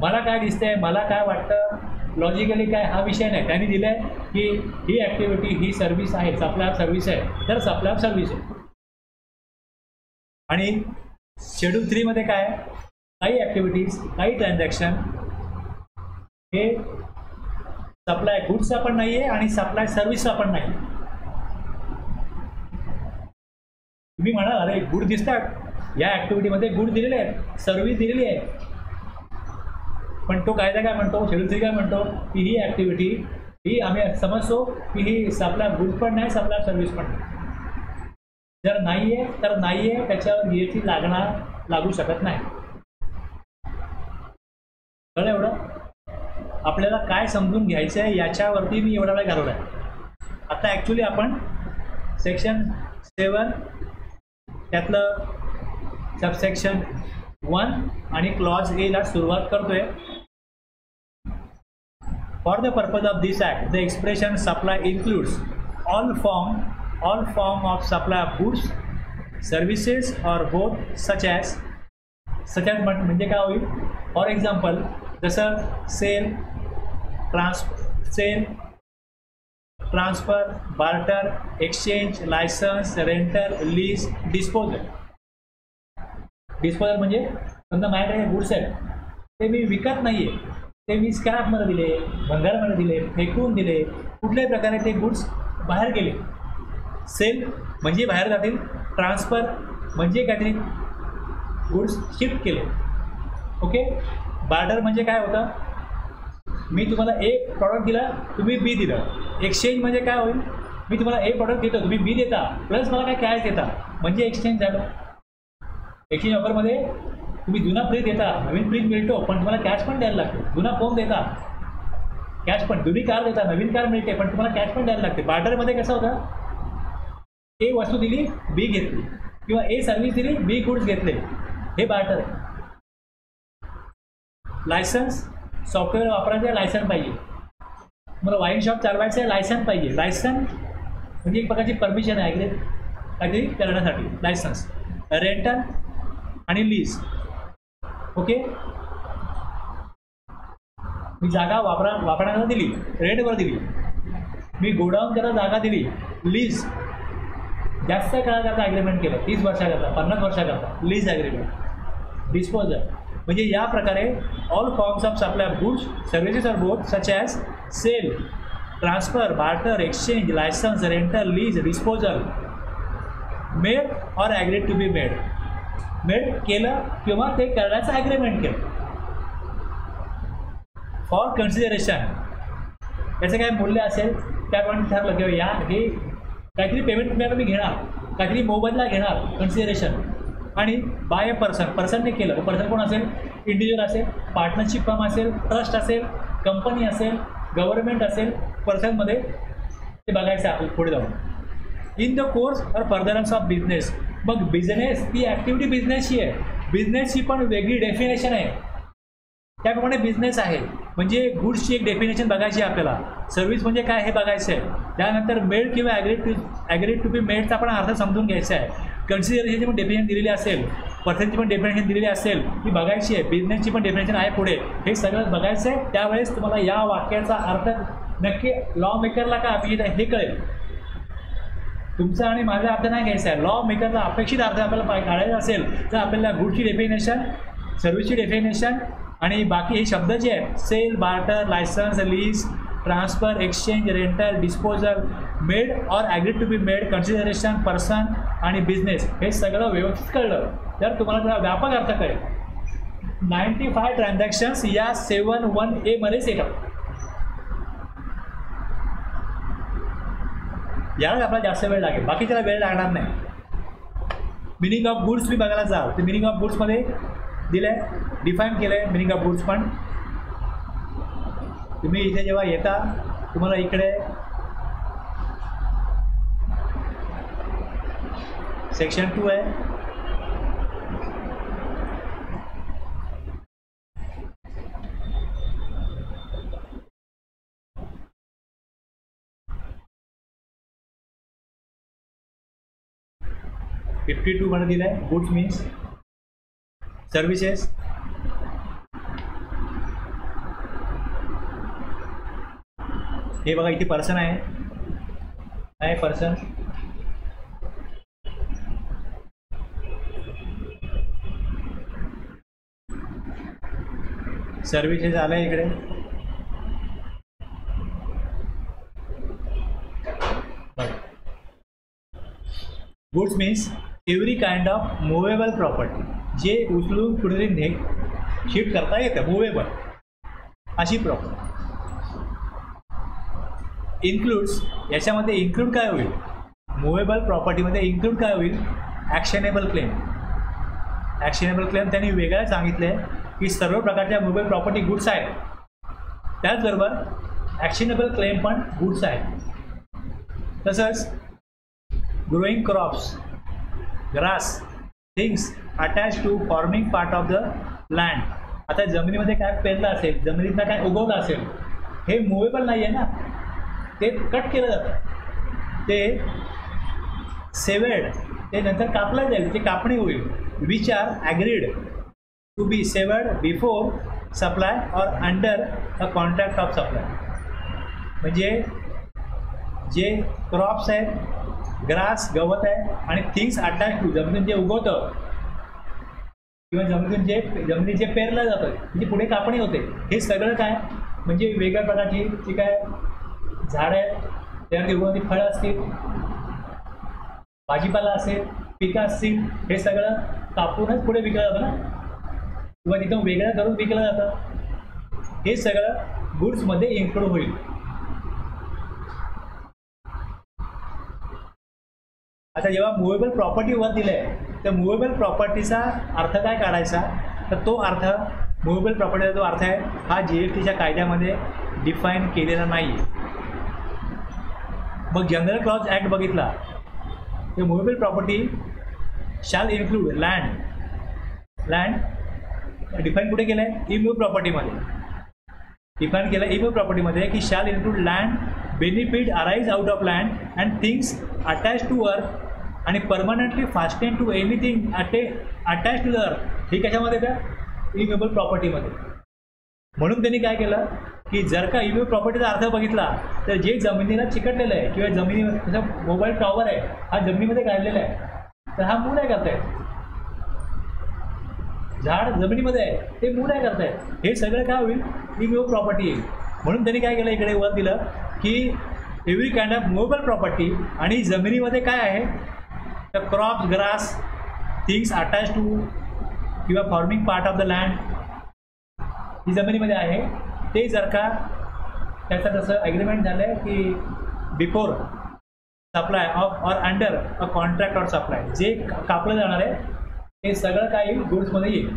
मला काय दिसतंय, मला काय वाटतं, लॉजिकली काय हा विषय नाही. त्यांनी दिलं आहे की ही ॲक्टिव्हिटी ही सर्व्हिस आहे, सप्लाय ऑफ सर्व्हिस आहे तर सप्लाय ऑफ सर्व्हिस आहे. आणि शेड्यूल 3 मध्ये काय, काही ॲक्टिव्हिटीज, काही ट्रान्झॅक्शन हे सप्लाय गुड्सचा पण नाही आहे आणि सप्लाय सर्व्हिसचा पण नाही. तुम्ही म्हणा अरे गुड दिसतात, या ॲक्टिव्हिटीमध्ये गुड दिलेले आहेत, सर्व्हिस दिलेली आहे, पण तो कायदा काय म्हणतो, शेड्यूल 3 काय म्हणतो की ही ॲक्टिव्हिटी ही आम्ही समजतो की ही सप्लाय गुड पण नाही, सप्लाय सर्व्हिस पण नाही. जर नाही आहे तर नाही आहे, त्याच्यावर GST लागू शकत नाही. कळलं एवढं? आपल्याला काय समजून घ्यायचं आहे याच्यावरती मी एवढा वेळ घालवला आहे. आता ॲक्च्युली आपण सेक्शन 7 त्यातलं सबसेक्शन 1 आणि क्लॉज A ला सुरुवात करतोय. For the purpose of this act the expression supply includes all form of supply of goods, services or both such as म्हणजे काय होईल, फॉर एक्झाम्पल जसं sale, transfer, barter, exchange, licence, rental, lease, disposal. Disposal म्हणजे समजा माझ्याकडे goods आहेत ते मी विकत नाही आहे, ते मी स्क्रॅपमध्ये दिले, भंगारमध्ये दिले, फेकून दिले, कुठल्याही प्रकारे ते गुड्स बाहेर गेले. सेल म्हणजे बाहेर जातील, ट्रान्सफर म्हणजे काहीतरी गुड्स शिफ्ट केले. ओके. बार्टर म्हणजे काय होतं, मी तुम्हाला ए प्रॉडक्ट दिला, तुम्ही बी दिलं. एक्सचेंज म्हणजे काय होईल, मी तुम्हाला ए प्रॉडक्ट देतो, तुम्ही बी देता, प्लस मला काय कॅश देता, म्हणजे एक्सचेंज झालं. एक्सचेंज ऑफरमध्ये तुम्ही जुना फ्रीज देता, नवीन फ्रीज मिळतो, पण तुम्हाला कॅश पण द्यायला लागतो. जुना फोन देता, कॅश पण, जुनी कार देता, नवीन कार मिळते, पण तुम्हाला कॅश पण द्यायला लागते. बार्टरमध्ये कसं होतं, ए वस्तू दिली, बी घेतली, किंवा ए सर्व्हिस दिली, बी गुड्स घेतले, हे बार्टर आहे. लायसन्स, सॉफ्टवेअर वापरायचं लायसन पाहिजे. मला वाईन शॉप चालवायचं आहे, लायसन पाहिजे. लायसन म्हणजे एक प्रकारची परमिशन आहे काहीतरी करण्यासाठी, लायसन्स. रेंटल आणि लीज. ओके. मी जागा वापरण्याला दिली, रेंटवर दिली. मी गोडाऊन करायला जागा दिली, लीज. जास्त काळाकरता ॲग्रीमेंट केलं, 30 वर्षाकरता, 50 वर्षाकरता, लीज ॲग्रीमेंट. डिस्पोजल म्हणजे या प्रकारे all forms of supply of goods, services are both such as sale, transfer, barter, exchange, licence, rental, lease, disposal, made or agreed to be made. Made केलं किंवा ते करण्याचं ॲग्रीमेंट केलं. फॉर कन्सिडरेशन, याचं काय मूल्य असेल त्याप्रमाणे ठरलं किंवा या हे काहीतरी पेमेंट मी घेणार, काहीतरी मोबदला घेणार, कन्सिडरेशन. आणि बाय अ पर्सनने केलं. पर्सन कोण असेल, इंडिव्हिज्युअल असेल, पार्टनरशिप फर्म असेल, ट्रस्ट असेल, कंपनी असेल, गव्हर्नमेंट असेल, पर्सनमध्ये ते बघायचं आहे आपल्याला पुढे जाऊन. In the course or furtherance of business. मग बिझनेस ती ॲक्टिव्हिटी बिझनेसची आहे, बिझनेसची पण वेगळी डेफिनेशन आहे. त्याप्रमाणे बिझनेस आहे म्हणजे गुड्सची एक डेफिनेशन बघायची आहे आपल्याला. सर्व्हिस म्हणजे काय हे बघायचं आहे. त्यानंतर मेड किंवा ॲग्रीड टू बी मेडचा पण अर्थ समजून घ्यायचा आहे. कन्सिडरेशनची पण डेफिनेशन दिलेली असेल, पर्सनची पण डेफिनेशन दिलेली असेल, ती बघायची आहे. बिझनेसची पण डेफिनेशन आहे पुढे, हे सगळं बघायचं आहे. त्यावेळेस तुम्हाला या वाक्याचा अर्थ नक्की लॉ मेकरला का अपेक्षित आहे हे कळेल. तुमचा आणि माझा अर्थ नाही घ्यायचा आहे. लॉ मेकरचा अपेक्षित अर्थ आपल्याला काढायचा असेल तर आपल्याला गुडची डेफिनेशन, सर्व्हिसची डेफिनेशन आणि बाकी हे शब्द जे आहेत, sale, barter, licence, lease, transfer, exchange, rental, disposal, made or agreed to be made, consideration, person आणि बिझनेस, हे सगळं व्यवस्थित कळलं तर तुम्हाला त्याचा व्यापक अर्थ कळेल. 95 ट्रान्झॅक्शन्स या 7(1)A मध्येच येतात. याला आपल्याला जास्त वेळ लागेल, बाकी त्याला वेळ लागणार नाही. मिनिंग ऑफ गुड्स मी बघायला जाल तर मिनिंग ऑफ गुड्समध्ये दिलं आहे, डिफाईन केलं आहे मिनिंग ऑफ गुड्स. पण तुम्ही इथे जेव्हा येता तुम्हाला इकडे सेक्शन 2 आहे. $52 मध्ये दिलं आहे. Goods means services. हे बघा इथे पर्सन आहे पर्सन. सर्व्हिसेस आलं आहे इकडे. Goods means every kind of movable property, जे उचलून कुठेतरी शिफ्ट करता येतं, मुव्हेबल अशी प्रॉपर्टी. इन्क्लूड्स, याच्यामध्ये इन्क्लूड काय होईल, मुव्हेबल प्रॉपर्टीमध्ये इन्क्लूड काय होईल, ॲक्शनेबल क्लेम. ॲक्शनेबल क्लेम त्यांनी वेगळं सांगितलं आहे की सर्व प्रकारच्या मुव्हेबल प्रॉपर्टी गुड्स आहेत, त्याचबरोबर ॲक्शनेबल क्लेम पण गुड्स आहेत. तसंच growing crops, grass, things attach to forming part of the land. आता जमिनीमध्ये काय पेरलं असेल, जमिनीतला काय उगवलं असेल, हे मुव्हेबल नाही आहे ना, ते कट केलं जातं, ते सेवेड, ते नंतर कापलं जाईल, ते कापणी होईल. Which are agreed to be severed before supply or under a contract of supply. म्हणजे जे क्रॉप्स आहेत, ग्रास, गवत आहे, आणि थिंग्स अटॅच टू, जमिनीत जे उगवतं किंवा जमिनीत जे पेरलं जातं म्हणजे पुढे कापणी होते, हे सगळं काय म्हणजे वेगळ्या प्रकारची जी काय झाडं आहेत, त्यामध्ये उगवती फळं असतील, भाजीपाला असेल, पिकं असतील, हे सगळं कापूनच पुढे विकलं जातं ना, किंवा तिथं वेगळं करून विकलं जातं. हे सगळं गुड्समध्ये इन्क्लूड होईल. आता जेव्हा मुव्हेबल प्रॉपर्टी वर दिलंय, तर मुव्हेबल प्रॉपर्टीचा अर्थ काय काढायचा, तर तो अर्थ मुव्हेबल प्रॉपर्टीचा जो अर्थ आहे हा GSTच्या कायद्यामध्ये डिफाईन केलेला नाही. मग जनरल क्लॉज ॲक्ट बघितला तर movable property shall include land define कुठे केलं आहे, इमूव्ह प्रॉपर्टीमध्ये डिफाईन केलं. इमूव्ह प्रॉपर्टीमध्ये की shall include land, benefit arise out of land and things attach to earth आणि permanently fasten to anything attach to the earth. हे कशामध्ये का इमूव्हेबल प्रॉपर्टीमध्ये. म्हणून त्यांनी काय केलं की जर का इमूव्हेबल प्रॉपर्टीचा अर्थ बघितला तर जे जमिनीला चिकटलेलं आहे किंवा जमिनीमध्ये जसं मोबाईल टॉवर आहे हा जमिनीमध्ये काढलेला आहे, तर हा मूळ आहे करताय, झाड जमिनीमध्ये आहे ते मूळ आहे करताय, हे सगळं काय होईल इमूव्हेबल प्रॉपर्टी येईल. म्हणून त्यांनी काय केलं इकडे वर दिलं की every kind of movable property आणि जमिनीमध्ये काय आहे तर crops, grass, things attach to किंवा forming part of the land ही जमिनीमध्ये आहे, ते जर का त्याचं तसं ॲग्रीमेंट झालं आहे की before supply of or under a contract or supply, जे कापलं जाणार आहे हे सगळं काय येईल गुड्समध्ये येईल.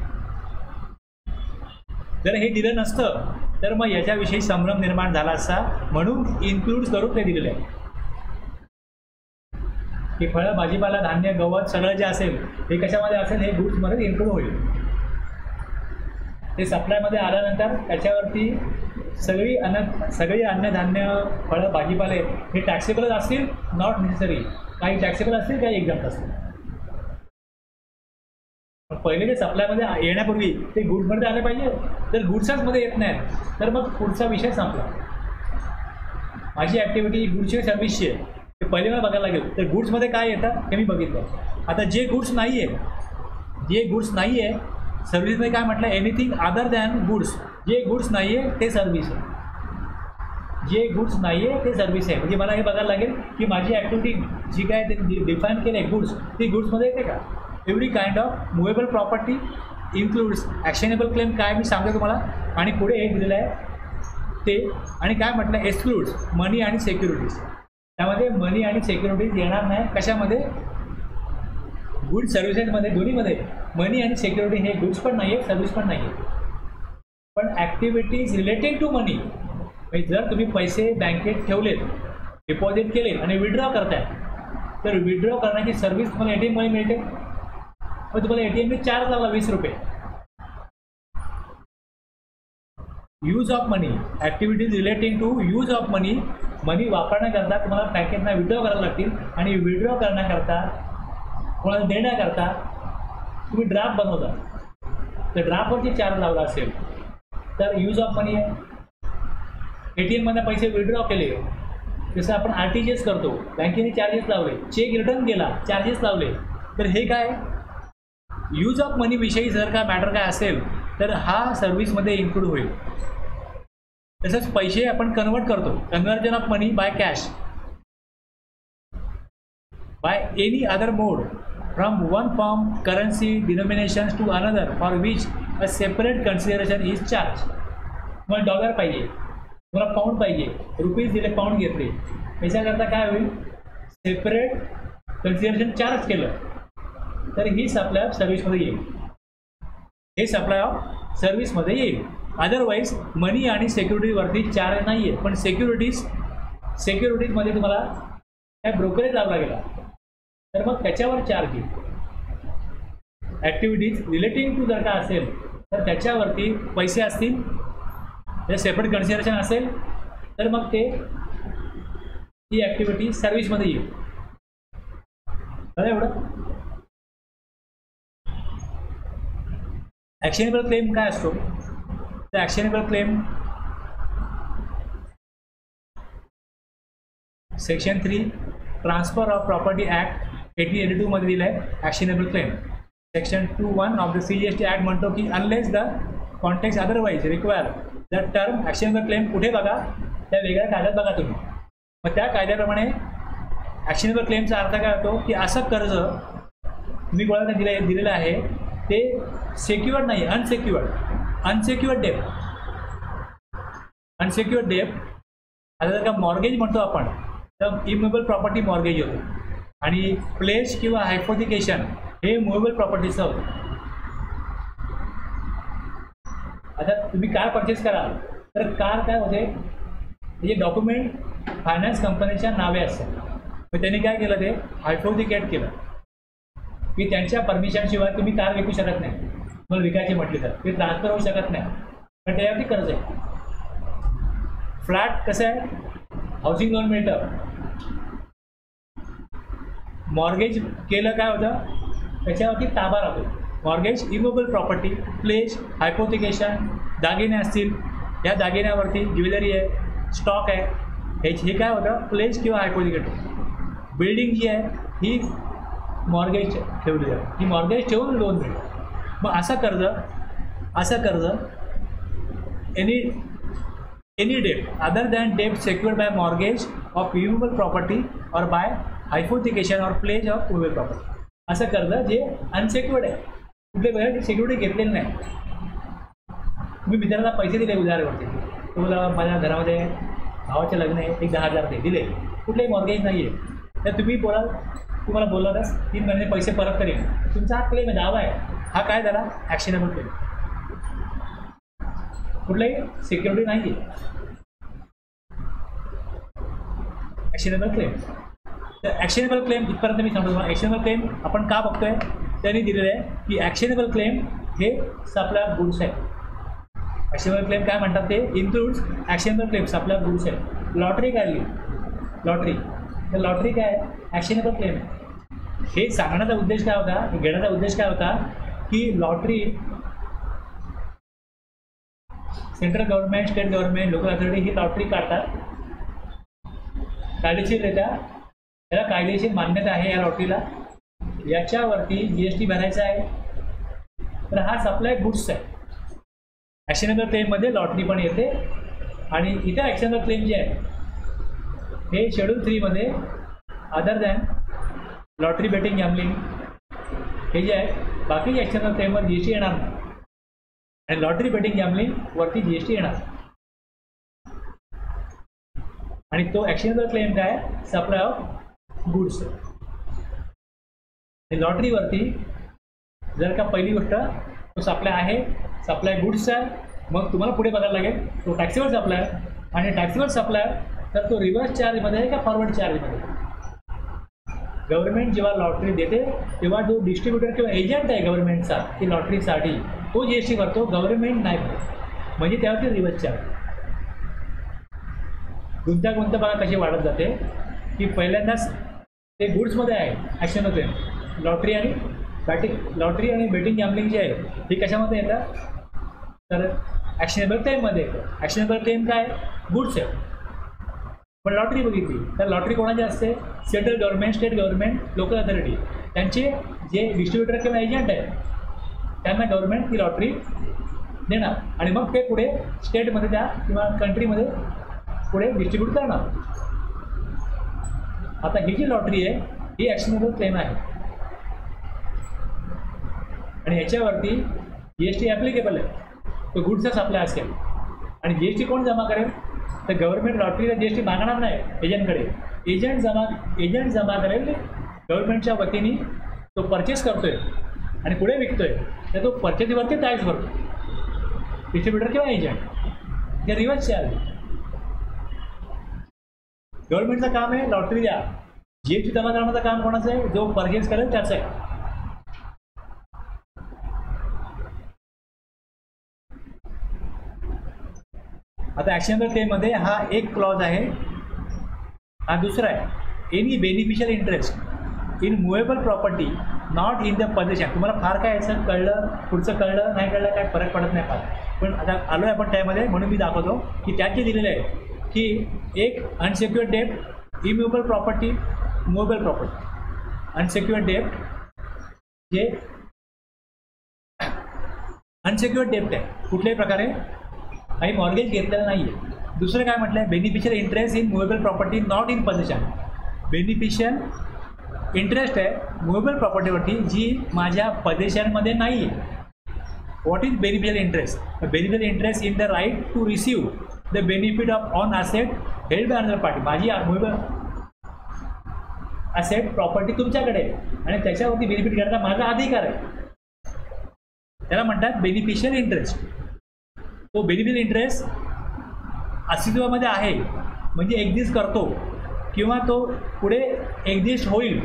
जर हे दिलं नसतं तर मग याच्याविषयी संभ्रम निर्माण झाला असता, म्हणून इन्क्लूड करून ते दिलेलं आहे की फळं, भाजीपाला, धान्य, गवत सगळं जे असेल हे कशामध्ये असेल हे गुड्समध्ये इन्क्लूड होईल. ते सप्लायमध्ये आल्यानंतर त्याच्यावरती सगळी अन्नधान्य, फळं, भाजीपाले हे टॅक्सेबलच असतील, नॉट नेसेसरी. काही टॅक्सेबल असतील, काही एक्झाम्पल असतील. पहिले ते सप्लायमध्ये येण्यापूर्वी ते गुड्समध्ये आले पाहिजे. जर गुड्सच मध्ये येत नाहीत तर मग पुढचा विषय संपला. माझी ॲक्टिव्हिटी गुड्सची सर्व्हिसची आहे, ते पहिले मला बघायला लागेल तर गुड्समध्ये काय येतं हे मी बघितलं. आता जे गुड्स नाही आहे सर्व्हिसमध्ये काय म्हटलं, एनिथिंग अदर दॅन गुड्स. जे गुड्स नाही आहे ते सर्व्हिस आहे, जे गुड्स नाही आहे ते सर्व्हिस आहे. म्हणजे मला हे बघायला लागेल की माझी ॲक्टिव्हिटी जी काय ते डिफाईन केलं आहे गुड्स, ती गुड्समध्ये येते का. Every kind of movable property includes actionable claim काय मी सांगतो तुम्हाला, आणि पुढे हे दिलेलं आहे ते, आणि काय म्हटलं एक्सक्लूड्स मनी आणि सिक्युरिटीज. त्यामध्ये मनी आणि सिक्युरिटीज येणार नाही. कशामध्ये, गुड सर्व्हिसेसमध्ये, दोन्हीमध्ये मनी आणि सिक्युरिटी हे गुड्स पण नाही आहे, सर्व्हिस पण नाही आहे. पण ॲक्टिव्हिटीज रिलेटेड टू मनी, म्हणजे जर तुम्ही पैसे बँकेत ठेवलेत, डिपॉझिट केले आणि विड्रॉ करताय, तर विड्रॉ करण्याची सर्व्हिस तुम्हाला ATM मध्ये मिळते. मग तुम्हाला ATMने चार्ज लावला 20 रुपये. Use of money, activities relating to use of money, money वापरण्याकरता तुम्हाला बँकेतनं विड्रॉ करायला लागतील, आणि विड्रॉ करण्याकरता कोणाला देण्याकरता तुम्ही ड्राफ्ट बनवता, तर ड्राफ्टवरती चार्ज लावला असेल तर यूज ऑफ मनी आहे. ATMमधनं पैसे विड्रॉ केले, जसं आपण RTGS करतो, बँकेने चार्जेस लावले, चेक रिटर्न केला, चार्जेस लावले, तर हे काय यूज ऑफ मनी विषयी जर का मॅटर काय असेल तर हा सर्व्हिसमध्ये इन्क्लूड होईल. तसंच पैसे आपण कन्वर्ट करतो, conversion of money by cash, by any other mode from one form currency denominations to another for which a separate consideration is charge. तुम्हाला डॉलर पाहिजे, तुम्हाला पाऊंड पाहिजे, रुपीज दिले, पाऊंड घेतले, याच्याकरता काय होईल, सेपरेट कन्सिडरेशन चार्ज केलं तर ही सप्लाय ऑफ सर्व्हिसमध्ये येईल, हे सप्लाय ऑफ सर्व्हिसमध्ये येईल. अदरवाईज मनी आणि सिक्युरिटीवरती चार्ज नाही आहे. पण सिक्युरिटीजमध्ये तुम्हाला काय ब्रोकरेज लावला गेला तर मग त्याच्यावर चार्ज येईल. ॲक्टिव्हिटीज रिलेटिंग टू जर का असेल तर त्याच्यावरती पैसे असतील, जर सेपरेट कन्सिडरेशन असेल तर मग ते ही ॲक्टिव्हिटी सर्व्हिसमध्ये येईल. बरं, एवढं. ॲक्शनेबल क्लेम काय असतो, तर actionable claim section 3 transfer of property act 1882 मध्ये दिलं आहे actionable claim. Section 2(1) of the CGST act म्हणतो की unless the context otherwise require the term actionable claim कुठे बघा, त्या वेगळ्या कायद्यात बघा तुम्ही. मग त्या कायद्याप्रमाणे ॲक्शनेबल क्लेमचा अर्थ काय होतो की असं कर्ज तुम्ही कोणाला दिलेलं आहे ते सेक्युअर्ड नाही, अनसेक्युअर्ड डेप. आता जर का मॉर्गेज म्हणतो आपण तर इमूवेबल प्रॉपर्टी मॉर्गेज होतो आणि प्लेस किंवा हायपोथिकेशन हे मुवेबल प्रॉपर्टीचं होतं. आता तुम्ही कार परचेस कराल तर कार काय होते, म्हणजे डॉक्युमेंट फायनान्स कंपनीच्या नावे असतात. मग त्यांनी काय केलं, ते हायपोथिकेट केलं की त्यांच्या परमिशनशिवाय तुम्ही कार विकू शकत नाही. मला विकायची म्हटली तर ते ट्रान्सफर होऊ शकत नाही, पण त्याच्यावरती कर्ज आहे. फ्लॅट कसं आहे, हाऊसिंग लोन मिळतं. मॉर्गेज केलं काय होतं, त्याच्यावरती ताबा राहतो. मॉर्गेज इमूवेबल प्रॉपर्टी, प्लेस, हायपोथिकेशन, दागिने असतील, या दागिन्यावरती ज्वेलरी आहे, स्टॉक आहे, हे काय होतं प्लेस किंवा हायपोथिकेट. बिल्डिंग जी आहे ही मॉर्गेज ठेवली जाते, ही मॉर्गेज ठेवून लोन मिळतं. मग असं कर्ज any debt other than debt secured by mortgage of immovable property or by hypothecation or pledge of movable property, असं कर्ज जे अनसेक्युअर्ड आहे, कुठले वेळेला सिक्युरिटी घेतलेली नाही. तुम्ही मित्राला पैसे दिले उधारीवरती, तुम्हाला माझ्या घरामध्ये भावाचे लग्न आहे, एक 10,000 ते दिले, कुठलेही मॉर्गेज नाही आहे, तर तुम्ही तुम्हाला बोलला तर 3 महिने पैसे परत करेल, तुमचा हा क्लेम आहे, दावा आहे. हा काय झाला, ॲक्शनेबल क्लेम. कुठलाही सिक्युरिटी नाही आहे, ॲक्शनेबल क्लेम. तर ॲक्शनेबल क्लेम इथपर्यंत मी सांगतो. ॲक्शनेबल क्लेम आपण का बघतोय, त्यांनी दिलेलं आहे की ॲक्शनेबल क्लेम हे सप्लाय ऑफ गुड्स आहे. ॲक्शनेबल क्लेम काय म्हणतात, ते includes actionable claim supply of goods आहे. लॉटरी काढली, लॉटरी, तर लॉटरी काय आहे, ॲक्शनेबल क्लेम. हे सांगण्याचा उद्देश काय होता, घेण्याचा उद्देश काय होता की lottery central government, state government, local authority ही लॉटरी काढतात कायदेशीररित्या, त्याला कायदेशीर मान्यता आहे. या लॉटरीला याच्यावरती GST भरायचा आहे. तर हा सप्लाय गुड्स आहे. ॲक्शनेबल क्लेममध्ये लॉटरी पण येते. आणि इतर ॲक्शनेबल क्लेम जे आहे हे शेड्यूल 3मध्ये other than lottery, betting, gambling हे जे आहे बाकी ॲक्शनेबल क्लेमवर GST येणार नाही, आणि लॉटरी, बेटिंग, गॅम्बलिंग वरती GST येणार. आणि तो ॲक्शनेबल क्लेम काय, सप्लाय ऑफ गुड्स. लॉटरीवरती जर का पहिली गोष्ट तो सप्लाय आहे, सप्लाय गुड्सचा आहे, मग तुम्हाला पुढे बघायला लागेल तो टॅक्सेबल सप्लाय, आणि टॅक्सेबल सप्लाय तर तो रिव्हर्स चार्जमध्ये आहे का फॉरवर्ड चार्जमध्ये. गव्हर्नमेंट जेव्हा लॉटरी देते तेव्हा जो डिस्ट्रीब्युटर किंवा एजंट आहे गव्हर्नमेंटचा की लॉटरीसाठी, तो GST भरतो, गव्हर्नमेंट नाही भरतो, म्हणजे त्यावरती रिव्हर्स चार्ज. गुंतागुंत बघा कशी वाढत जाते की पहिल्यांदाच ते गुड्समध्ये आहे ॲक्शनेबल क्लेम. लॉटरी आणि बेटिंग गॅम्बलिंग जे आहे ही कशामध्ये येतं, तर ॲक्शनेबल क्लेममध्ये येतं. ॲक्शनेबल क्लेम काय, गुड्स आहे. पण लॉटरी बघितली तर लॉटरी कोणाची असते, central government, state government, local authority, त्यांचे जे डिस्ट्रीब्युटर किंवा एजंट आहे त्यांना गव्हर्नमेंट ती लॉटरी देणार, आणि मग ते पुढे स्टेटमध्ये त्या किंवा कंट्रीमध्ये पुढे डिस्ट्रीब्यूट करणार. आता ही जी लॉटरी आहे ही ॲक्शनेबल क्लेम आहे, आणि ह्याच्यावरती GST ॲप्लिकेबल आहे. तो गुड्सचा सप्लाय असेल, आणि GST कोण जमा करेल, तर गव्हर्नमेंट लॉटरीला GST मागणार नाही एजंटकडे. एजंट जमा करेल गव्हर्नमेंटच्या वतीने. तो परचेस करतोय आणि पुढे विकतोय, तर तो परचेसवरती टॅक्स भरतो, डिस्ट्रीब्युटर किंवा एजंट. ते रिव्हर्स चार्ज. गव्हर्नमेंटचं काम आहे लॉटरी द्या, GST जमा करण्याचं काम कोणाचं आहे, जो परचेस करेल त्याचं आहे. आता ॲक्शनेबल क्लेममध्ये हा एक क्लॉज आहे, हा दुसरा आहे, any beneficial interest in movable property not in the possession. तुम्हाला फार काय याचं कळलं, पुढचं कळलं नाही कळलं काय फरक पडत नाही फार, पण आता आलो आहे आपण त्यामध्ये, म्हणून मी दाखवतो की त्यात जे दिलेलं आहे की एक unsecured debt, immovable property, movable property. Unsecured debt जे अनसिक्युअर्ड डेप्ट आहे, कुठल्याही प्रकारे काही मॉर्गेज घेतलेलं नाही आहे. दुसरं काय म्हटलं आहे, beneficial interest in movable property not in possession. Beneficial interest आहे मुवेबल प्रॉपर्टीवरती जी माझ्या पोझिशनमध्ये नाही आहे. What is beneficial interest? Beneficial interest in the right to receive the benefit of on asset held by another party. माझी movable asset property तुमच्याकडे आणि त्याच्यावरती बेनिफिट घेण्याचा माझा अधिकार आहे, त्याला म्हणतात बेनिफिशियल इंटरेस्ट. तो बेनिफिशियल इंटरेस्ट अस्तित्वामध्ये आहे म्हणजे एक्झिस्ट करतो किंवा तो पुढे एक्झिस्ट होईल.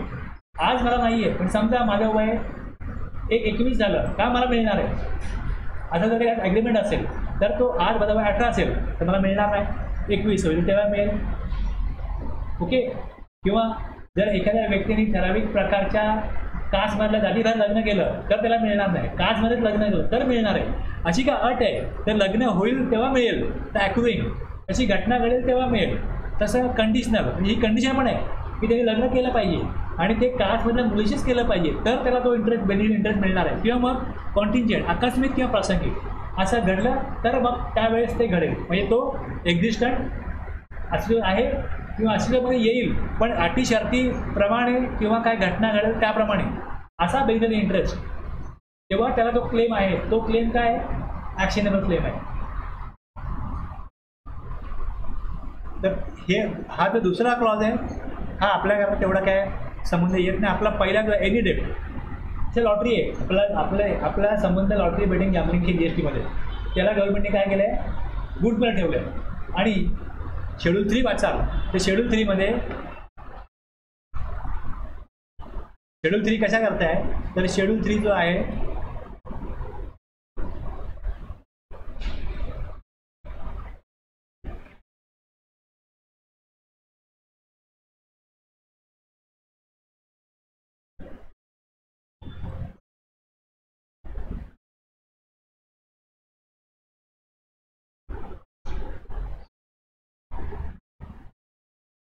आज मला नाही आहे, पण समजा माझं वय 21 झालं का मला मिळणार आहे. आता जर काही ॲग्रीमेंट असेल तर तो आज माझा वय 18 असेल तर मला मिळणार नाही, 21 होईल तेव्हा मिळेल. ओके. किंवा जर एखाद्या व्यक्तीने ठराविक प्रकारच्या कास्टमधल्या जातीभर लग्न केलं तर त्याला मिळणार नाही, कास्टमध्येच लग्न केलं तर मिळणार आहे. अशी का अट आहे, तर लग्न होईल तेव्हा मिळेल, तर ॲक्रुइंग अशी घटना घडेल तेव्हा मिळेल. तसं कंडिशनल म्हणजे ही कंडिशन पण आहे की त्यांनी लग्न केलं पाहिजे आणि ते कास्टमधल्या मुलीशीच केलं पाहिजे तर त्याला तो बेनिफिट इंटरेस्ट मिळणार आहे. किंवा मग कॉन्टिंजेंट आकस्मिक किंवा प्रासंगिक असं घडलं तर मग त्यावेळेस ते घडेल. म्हणजे तो एक्झिस्टंट अस्तित्व आहे किंवा अस्तित्वामध्ये येईल पण अटी शर्तीप्रमाणे किंवा काय घटना घडेल त्याप्रमाणे असा बेनिफिशियल इंटरेस्ट, तेव्हा त्याला जो क्लेम आहे तो क्लेम काय ॲक्शनेबल क्लेम आहे. तर हा जो दुसरा क्लॉज आहे हा आपल्या घरात तेवढा काय संबंध येत नाही. आपला पहिला जो एनी डेट ते लॉटरी आहे, आपला संबंध लॉटरी बेटिंग गॅम्बलिंगची GSTमध्ये, त्याला गव्हर्नमेंटने काय केलं आहे गुडमध्ये ठेवलं आहे. आणि शेड्यूल 3 वाचाल तर शेड्यूल 3मध्ये शेड्यूल 3 कशा करताय तर शेड्यूल 3 जो आहे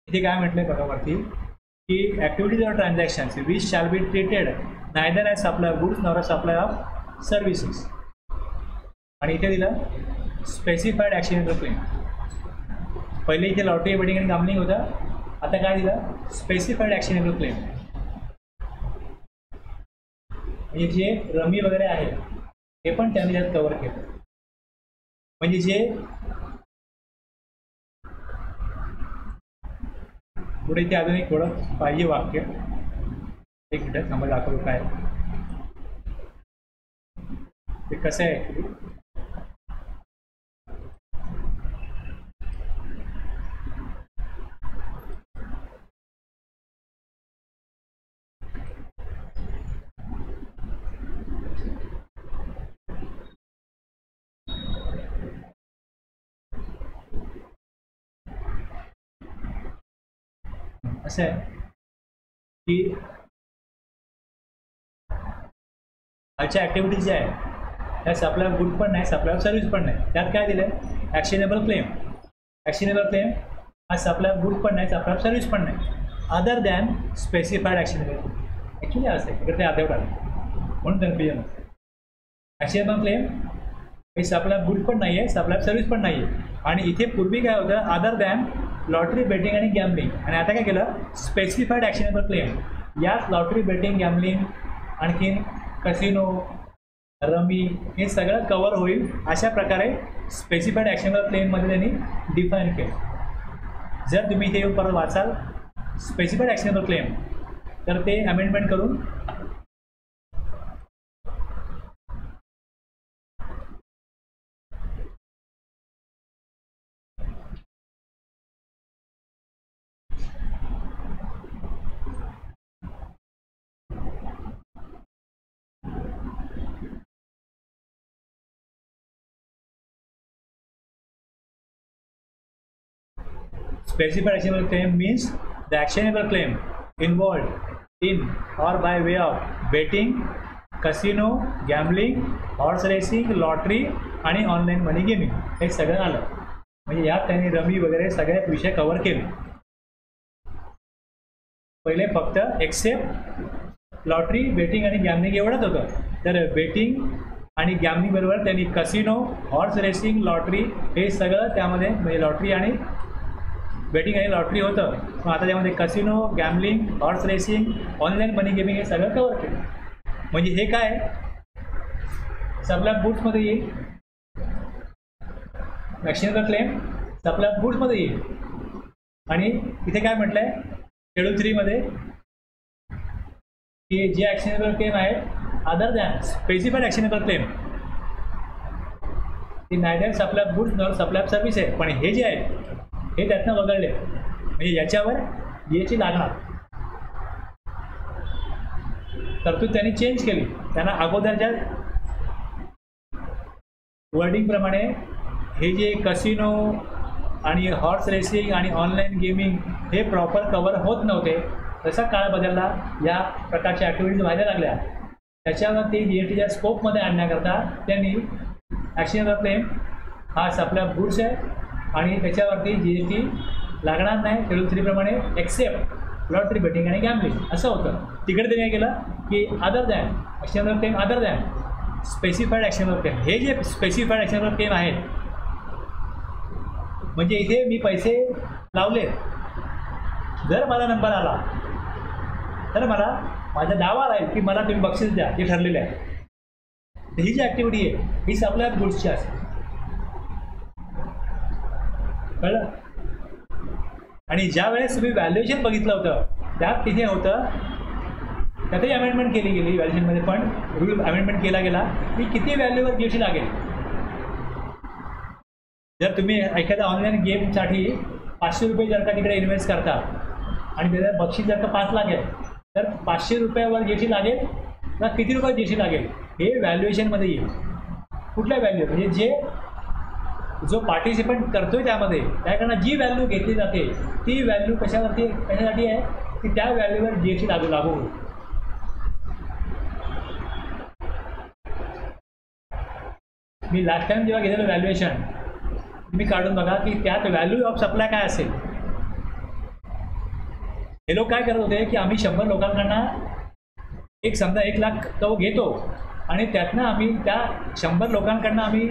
इथे काय म्हटलंय बघा वरती की activities or transactions which shall be treated neither as supply of goods nor a supply of services. आणि इथे दिलं स्पेसिफाईड ॲक्शनेबल क्लेम. पहिले इथे लॉटरी बेटिंग आणि गॅम्बलिंग होतं, आता काय दिलं स्पेसिफाईड ॲक्शनेबल क्लेम. म्हणजे जे रमी वगैरे आहे हे पण त्यांनी त्यात कव्हर केलं. म्हणजे जे पुढे ते अजून एक थोडं पाहिजे वाक्य, एक मिनिट थांबा दाखवतो काय ते कसं आहे ॲक्च्युली. असं आहे की आजच्या ॲक्टिव्हिटीज ज्या आहेत त्या सप्लाय ऑफ गुड पण नाही, सप्लाय ऑफ सर्व्हिस पण नाही. त्यात काय दिलं आहे ॲक्शनेबल क्लेम. ॲक्शनेबल क्लेम हा सप्लाय ऑफ गुड पण नाही, सप्लाय ऑफ सर्व्हिस पण नाही, other than specified actionable. Actually असं आहे इकडे ते आठवत आलं म्हणून कन्फ्युजन. ॲक्शनेबल क्लेम हे सप्लाय ऑफ गुड पण नाही आहे, सप्लाय ऑफ सर्व्हिस पण नाही आहे. आणि इथे पूर्वी काय होतं अदर दॅन लॉटरी बेटिंग आणि गॅम्बलिंग, आणि आता काय केलं स्पेसिफाईड ॲक्शनेबल क्लेम. यात लॉटरी बेटिंग गॅम्बलिंग आणखीन कसिनो रमी हे सगळं कवर होईल अशा प्रकारे स्पेसिफाईड ॲक्शनेबल क्लेममध्ये त्यांनी डिफाईन केलं. जर तुम्ही इथे येऊन परत वाचाल स्पेसिफाईड ॲक्शनेबल क्लेम तर ते अमेंडमेंट करून specified actionable claim means the actionable claim involved in or by way of betting, casino, gambling, horse racing, lottery आणि ऑनलाईन मनी गेमिंग हे सगळं आलं. म्हणजे यात त्यांनी रमी वगैरे सगळे विषय कव्हर केले. पहिले फक्त एक्सेप्ट लॉटरी बेटिंग आणि गॅम्बलिंग एवढंच होतं. तर बेटिंग आणि गॅमलिंग बरोबर त्यांनी कसिनो, हॉर्स रेसिंग, लॉटरी हे सगळं त्यामध्ये, म्हणजे लॉटरी आणि बेटिंग आणि लॉटरी होतं. मग आता त्यामध्ये casino, gambling, horse racing, online money gaming हे सगळं कवर केलं. म्हणजे हे काय सप्लाय गुड्समध्ये येईल, ॲक्शनेबल क्लेम सप्लाय गुड्समध्ये येईल. आणि इथे काय म्हटलं आहे शेड्यूल 3 मध्ये की जे ॲक्शनेबल क्लेम आहेत other than specified actionable claim ती neither supply goods nor supply service आहे. पण हे जे आहे हे त्यातनं वगळले, म्हणजे याच्यावर GST लागणार. तरतूद त्यांनी चेंज केली. त्यांना अगोदरच्या वर्डिंगप्रमाणे हे जे कसिनो आणि हॉर्स रेसिंग आणि ऑनलाईन गेमिंग हे प्रॉपर कवर होत नव्हते. जसा काळ बदलला या प्रकारच्या ॲक्टिव्हिटीज व्हायला लागल्या, त्याच्यावर ते GSTच्या स्कोपमध्ये आणण्याकरता त्यांनी ॲक्शनेबल क्लेम हा सप्लाय गुड्स आहे आणि त्याच्यावरती GST लागणार नाही शेड्यूल 3 प्रमाणे एक्सेप्ट लॉटरी, बेटिंग आणि गॅमलिंग असं होतं. तिकडे त्यांनी काय केलं की other than actionable claim, other than specified actionable claim. हे जे स्पेसिफाईड ॲक्शनेबल क्लेम आहेत म्हणजे इथे मी पैसे लावले, जर मला नंबर आला तर मला माझा दावा राहील की मला तुम्ही बक्षीस द्या जे ठरलेलं आहे. ही जी ॲक्टिव्हिटी आहे ही सप्लाय गुड्सची असेल, कळलं. आणि ज्या वेळेस तुम्ही व्हॅल्युएशन बघितलं होतं त्यात तिथे होतं, त्यातही अमेंडमेंट केली गेली व्हॅल्युएशनमध्ये, पण रूल अमेंडमेंट केला गेला की किती व्हॅल्यूवर GST लागेल. जर तुम्ही एखाद्या ऑनलाईन गेमसाठी 500 रुपये जर का तिकडे इन्व्हेस्ट करता आणि त्याचं बक्षीस जर का 5 लाख आहे तर 500 रुपयावर GST लागेल तर किती रुपये GST लागेल हे व्हॅल्युएशनमध्ये येईल. कुठल्या व्हॅल्यू म्हणजे जे जो पार्टिसिपंट करतोय त्यामध्ये त्याकडनं जी व्हॅल्यू घेतली जाते ती व्हॅल्यू कशासाठी आहे की त्या व्हॅल्यूवर GST लागू होईल. मी लास्ट टाइम जेव्हा घेतलेलं व्हॅल्युएशन तुम्ही काढून बघा की त्यात व्हॅल्यू ऑफ सप्लाय काय असेल. हे लोक काय करत होते की आम्ही 100 लोकांकडनं समजा 1 लाख तो घेतो आणि त्यातनं आम्ही त्या 100 लोकांकडनं आम्ही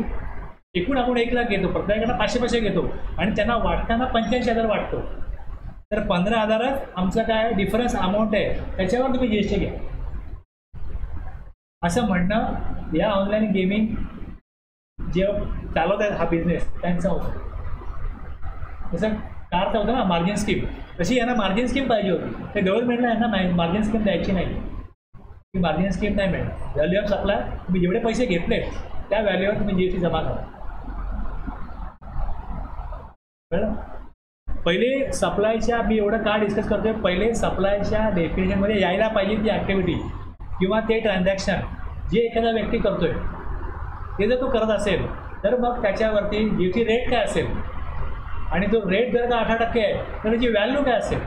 एकूण 1 लाख घेतो, प्रत्येकाकडनं 500 घेतो आणि त्यांना वाटताना 85,000 वाटतो. तर 15,000च आमचं काय डिफरन्स अमाऊंट आहे त्याच्यावर तुम्ही GST घ्या असं म्हणणं या ऑनलाईन गेमिंग जे चालवत आहेत हा बिझनेस त्यांचा होतं. जसं कारचा होतं ना मार्जिन स्कीम, तशी यांना मार्जिन स्कीम पाहिजे होती. ते गव्हर्नमेंटला यांना मार्जिन स्कीम द्यायची नाही, ती मार्जिन स्कीम नाही मिळेल. व्हॅल्यू ऑफ सप्लाय तुम्ही जेवढे पैसे घेतले त्या व्हॅल्यूवर तुम्ही GST जमा करा. कळलं. पहिले सप्लायच्या, मी एवढं का डिस्कस करतोय, पहिले सप्लायच्या डेफिनेशनमध्ये यायला पाहिजे ती ॲक्टिव्हिटी किंवा ते ट्रान्झॅक्शन जे एखादा व्यक्ती करतोय ते जर तो करत असेल तर मग त्याच्यावरती GST रेट काय असेल आणि तो रेट जर का 18% आहे तर त्याची व्हॅल्यू काय असेल,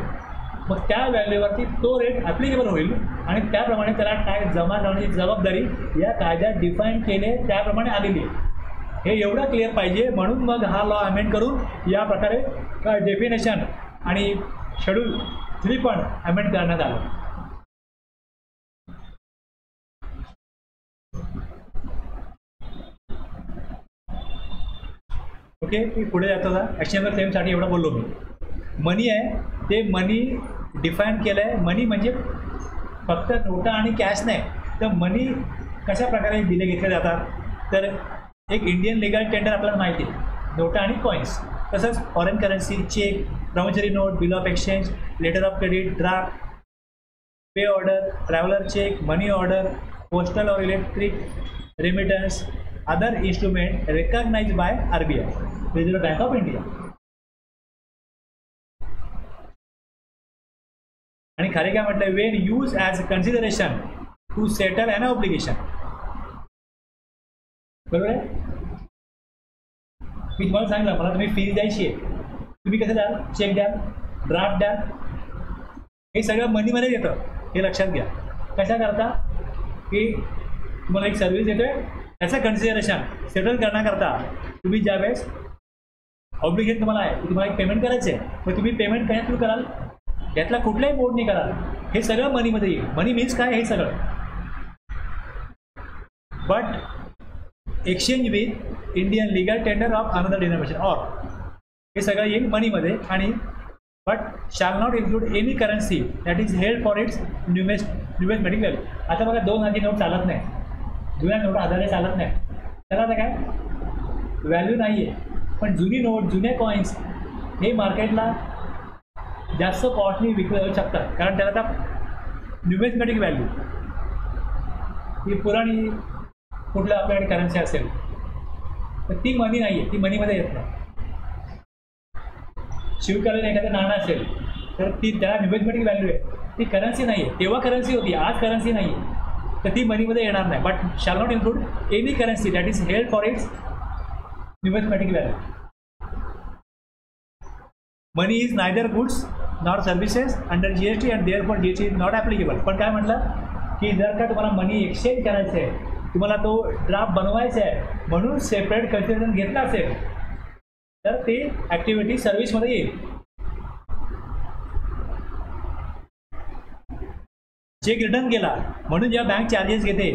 मग त्या व्हॅल्यूवरती तो रेट ॲप्लिकेबल होईल आणि त्याप्रमाणे त्याला टॅक्स जमा करण्याची जबाबदारी या कायद्यात डिफाईन केले त्याप्रमाणे आलेली आहे. हे एवढं क्लिअर पाहिजे, म्हणून मग हा लॉ अमेंड करून या प्रकारे डेफिनेशन आणि शेड्यूल 3 पण अमेंड करण्यात आलं. ओके, मी पुढे जातो का ॲक्शनेबल क्लेमसाठी एवढं बोललो मी. मनी आहे ते मनी डिफाईन केलं आहे. मनी म्हणजे फक्त नोटा आणि कॅश नाही, तर मनी कशा प्रकारे दिले घेतले जातात. तर एक इंडियन लीगल टेंडर आपल्याला माहिती आहे, नोटा आणि कॉईन्स. तसंच foreign currency, cheque, promissory note, bill of exchange, letter of credit, draft, pay order, traveller cheque, money order, postal और electric remittance, other instrument recognized by RBI, reserve bank of India. आणि खरे काय म्हटलं, when use as consideration to settle an obligation. बरोबर आहे. मी तुम्हाला सांगितलं मला तुम्ही फीज द्यायची आहे, तुम्ही कसं द्याल, चेक द्याल, ड्राफ्ट द्याल, हे सगळं मनीमध्ये येतं. हे लक्षात घ्या. कशा करता की तुम्हाला एक सर्व्हिस देतोय त्याचं कन्सिडरेशन सेटल करण्याकरता तुम्ही ज्यावेळेस ऑब्लिगेशन तुम्हाला आहे तुम्हाला एक पेमेंट करायचं आहे, मग तुम्ही पेमेंट कशा थ्रू कराल, यातला कुठल्याही बोर्डने कराल, हे सगळं मनीमध्ये येईल. मनी मीन्स काय हे सगळं. But exchange with Indian legal tender of another denomination or हे सगळं येईल मनीमध्ये आणि but shall not include any currency that is held for its numismatic value. आता बघा 2000ची नोट चालत नाही, जुन्या नोट 1000 चालत नाही, त्याला आता काय व्हॅल्यू नाही आहे. पण जुनी नोट जुने कॉईन्स हे मार्केटला जास्त कॉस्टली विकले जाऊ शकतात कारण त्याला आता न्युमेस्मॅटिक व्हॅल्यू ही पुराणी कुठलं आपल्याकडे करन्सी असेल तर ती मनी नाही आहे, ती मनीमध्ये येत नाही. शिवकालीन एखादं नाणं असेल तर ती त्याला न्युमेस्मॅटिक व्हॅल्यू आहे, ती करन्सी नाही आहे. तेव्हा करन्सी होती, आज करन्सी नाही आहे, तर ती मनीमध्ये येणार नाही. But shall not include any currency that is held for its numismatic value. Money is neither goods nor services under GST and therefore GST is not applicable. पण काय म्हटलं की जर का तुम्हाला मनी एक्सचेंज करायचं आहे, तुम्हाला तो ड्राफ्ट बनवायचा आहे म्हणून सेपरेट कन्सिडरेशन घेतलं असेल तर ती ॲक्टिव्हिटी सर्व्हिसमध्ये येईल. चेक रिटर्न केला म्हणून जेव्हा बँक चार्जेस घेते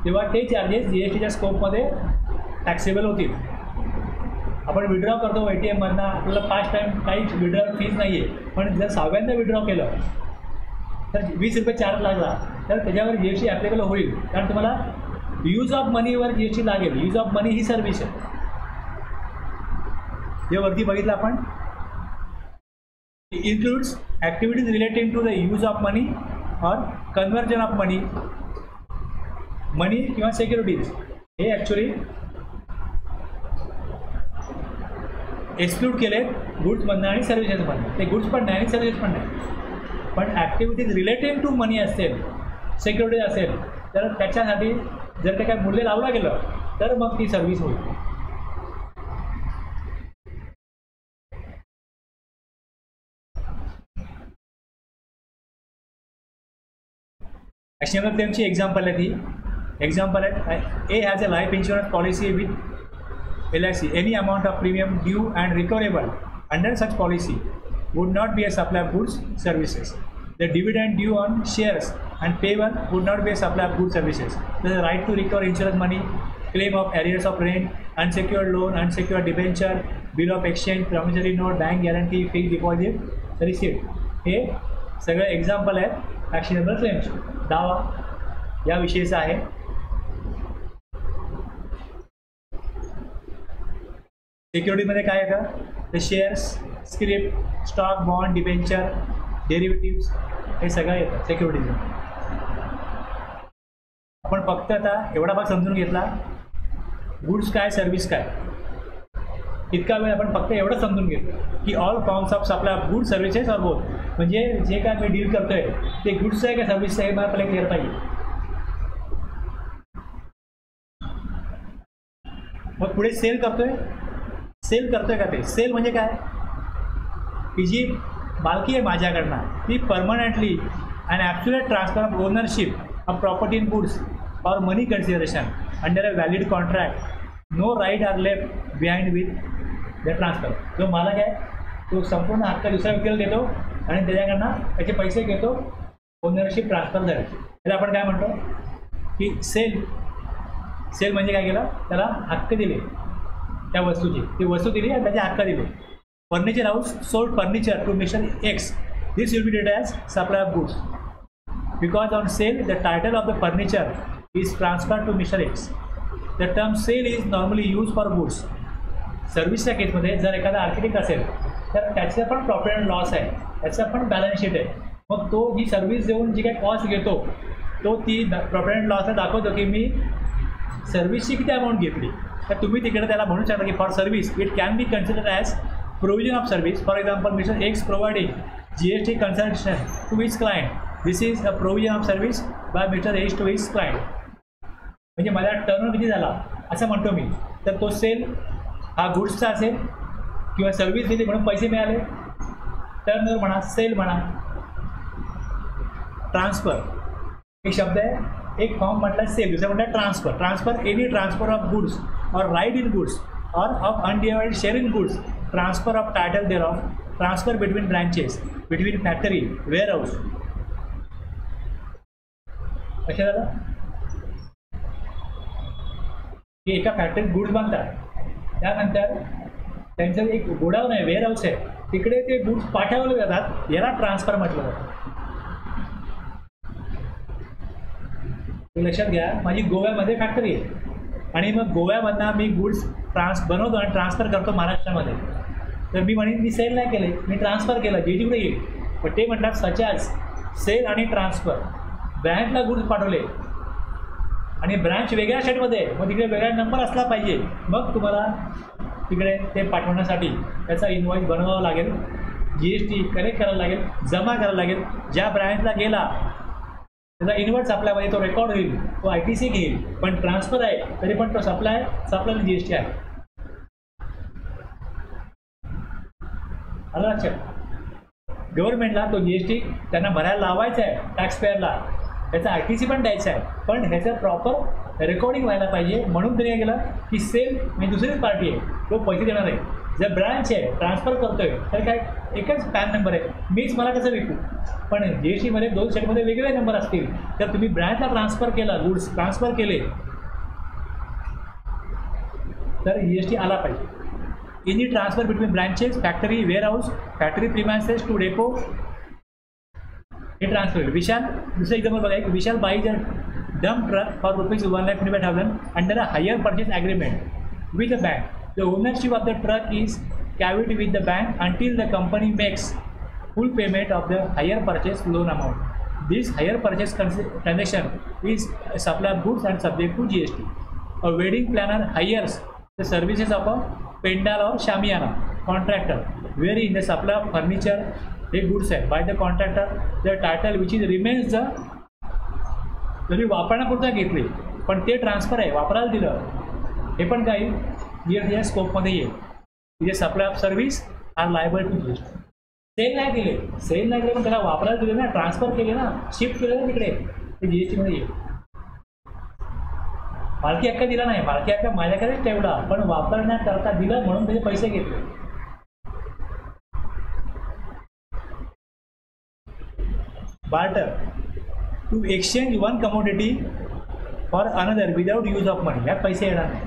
तेव्हा ते चार्जेस GSTच्या स्कोपमध्ये टॅक्सेबल होतील. आपण विड्रॉ करतो ATMमधनं, आपल्याला 5 टाईम काही विड्रॉ फीज नाही आहे, पण जर 6व्यांदा विड्रॉ केलं तर 20 रुपये चार्ज लागला तर त्याच्यावर GST ॲप्लिकेबल होईल कारण तुम्हाला यूज ऑफ मनीवर GST लागेल. यूज ऑफ मनी ही सर्व्हिस आहे. जे वरती बघितलं आपण includes activities related to the use of money और कन्व्हर्जन ऑफ मनी किंवा सिक्युरिटीज हे ॲक्च्युली एक्सक्लूड केले गुड्समधनं आणि सर्व्हिसेसमधनं. ते गुड्स पण नाही आणि सर्व्हिसेस पण नाही, पण ॲक्टिव्हिटीज रिलेटेड टू मनी असेल सिक्युरिटीज असेल तर त्याच्यासाठी जर ते काय मूल्य लावलं गेलं तर मग ती सर्व्हिस होईल. ॲक्शनेबल क्लेमची एक्झाम्पल आहे ती. एक्झाम्पल आहे A has a life insurance policy with LIC. Any amount of premium due and recoverable under such policy would not be a supply of goods services. The dividend due on shares and payable would not be a supply of goods services. The right to recover insurance money, claim of arrears of rent, unsecured loan, unsecured debenture, bill of exchange, promissory note, bank guarantee, fixed deposit, receipt. हे सगळे example आहेत actionable क्लेमचे. दावा याविषयीचा आहे. सिक्युरिटीमध्ये काय येतं तर shares, script, stock, bond, debenture, derivatives हे सगळं येतं सिक्युरिटीज. आपण फक्त आता एवढा भाग समजून घेतला गुड्स काय सर्व्हिस काय. इतका वेळ आपण फक्त एवढं समजून घेतलं की all forms of supply of good services or both. म्हणजे जे काय मी डील करतोय ते गुड्स आहे का सर्व्हिस आहे मला आपल्याला क्लिअर पाहिजे. मग पुढे सेल करतोय का ते. सेल म्हणजे काय की जी मालकी आहे माझ्याकडनं ती permanently and absolute transfer of ownership of property in goods और money consideration under a valid contract. No right are left behind with the transfer. जो मालक आहे तो संपूर्ण हक्क दुसऱ्या व्यक्तीला देतो आणि त्याच्याकडनं त्याचे पैसे घेतो ओनरशिप ट्रान्सफर झाले. त्याला आपण काय म्हणतो की सेल म्हणजे काय केलं त्याला हक्क दिले त्या वस्तूची, ती वस्तू दिली आणि त्याचे हक्क दिले. Furniture house sold furniture to mister X. This will be dead as supply of goods because on sale the title of the furniture is transfer to mister X. The term sale is normally use for goods. सर्व्हिसच्या केसमध्ये जर एखादा architect असेल तर त्याचं पण profit and loss आहे, त्याचं पण बॅलन्स शीट आहे. मग तो ही सर्व्हिस देऊन जी काही कॉस्ट घेतो तो ती प्रॉफिट अँड लॉसला दाखवतो की मी सर्व्हिसची किती अमाऊंट घेतली. तर तुम्ही तिकडे त्याला म्हणू शकता की for service it can be considered as provision of service. For example mister X providing GST consultation to his client. This is a provision of service by mister X to his client. म्हणजे मला turn किती झाला असं म्हणतो मी. तर तो sale हा गुड्सचा असेल किंवा सर्व्हिस दिली म्हणून पैसे मिळाले टर्नओव्हर म्हणा, सेल म्हणा. ट्रान्सफर एक शब्द आहे. एक फॉर्म म्हटलं सेल, दुसरा म्हटलं transfer. Transfer any transfer of goods or right in goods or of undivided share in goods. Transfer of title thereof. Transfer between branches, between factory, warehouse. कशा झालं की एका फॅक्टरीत गुड्स बांधतात, त्यानंतर त्यांचं एक गोडाऊन आहे, वेअर हाऊस आहे, तिकडे ते गुड्स पाठवले जातात, याला ट्रान्सफर म्हटलं जातं. लक्षात घ्या, माझी गोव्यामध्ये फॅक्टरी आहे आणि मग गोव्यामधनं मी गुड्स बनवतो आणि ट्रान्सफर करतो महाराष्ट्रामध्ये. तर मी म्हणेन मी सेल नाही केले, मी ट्रान्सफर केलं, जे कुठे येईल. पण ते म्हणतात सच ॲज सेल आणि ट्रान्सफर. ब्रँचला गुड्स पाठवले आणि ब्रँच वेगळ्या स्टेटमध्ये आहे, मग तिकडे वेगळा नंबर असला पाहिजे, मग तुम्हाला तिकडे ते पाठवण्यासाठी त्याचा इनवॉइस बनवावा लागेल, GST कलेक्ट करायला लागेल, जमा करायला लागेल. ज्या ब्रँचला गेला त्याचा इनवर्स आपल्यामध्ये तो रेकॉर्ड होईल, तो ITC घेईल. पण ट्रान्सफर आहे तरी पण तो सप्लायला GST आहे. आलं लक्षात? गव्हर्नमेंटला तो GST त्यांना भरायला लावायचा आहे, टॅक्स पेअरला त्याचा ITC पण द्यायचा आहे, पण ह्याचं प्रॉपर रेकॉर्डिंग व्हायला पाहिजे. म्हणून त्यांनी काय केलं की सेल म्हणजे दुसरीच पार्टी आहे, तो पैसे देणार आहे. जर ब्रँच आहे ट्रान्सफर करतोय तर काय एकच पॅन नंबर आहे, मीच मला कसं विकू. पण GSTमध्ये 2 स्टेटमध्ये वेगवेगळे नंबर असतील, तर तुम्ही ब्रँचला ट्रान्सफर केला, गुड्स ट्रान्सफर केले तर GST आला पाहिजे. Any transfer between branches, factory, warehouse, factory premises to depot, हे ट्रान्सफर होईल. विशाल दुसरं एक्झाम्पल बघा, एक Vishal buys a dump truck for ₹1,25,000 under a hire purchase agreement with a bank. The ownership of the truck is carried with the bank until the company makes full payment of the hire purchase loan amount. This hire purchase transaction is supply of goods and subject to GST. A wedding planner hires the services of a pendal or shamiana contractor, wherein the supply of furniture, the goods by the contractor, the title which is remains the जरी वापरण्यापुरता घेतले पण ते transfer आहे, वापरायला दिलं, हे पण काही या स्कोपमध्ये येईल. तिथे supply of service are liable to GST. Sale नाही दिले पण त्याला वापरायला दिले ना, ट्रान्सफर केले ना, शिफ्ट केले ना तिकडे, ते GSTमध्ये येईल. मालकी हक्क दिला नाही, मालकी हक्क माझ्याकडेच ठेवला, पण वापरण्याकरता दिलं म्हणून त्याचे पैसे घेतले. Barter, to exchange one commodity for another without use of money, यात पैसे येणार नाही.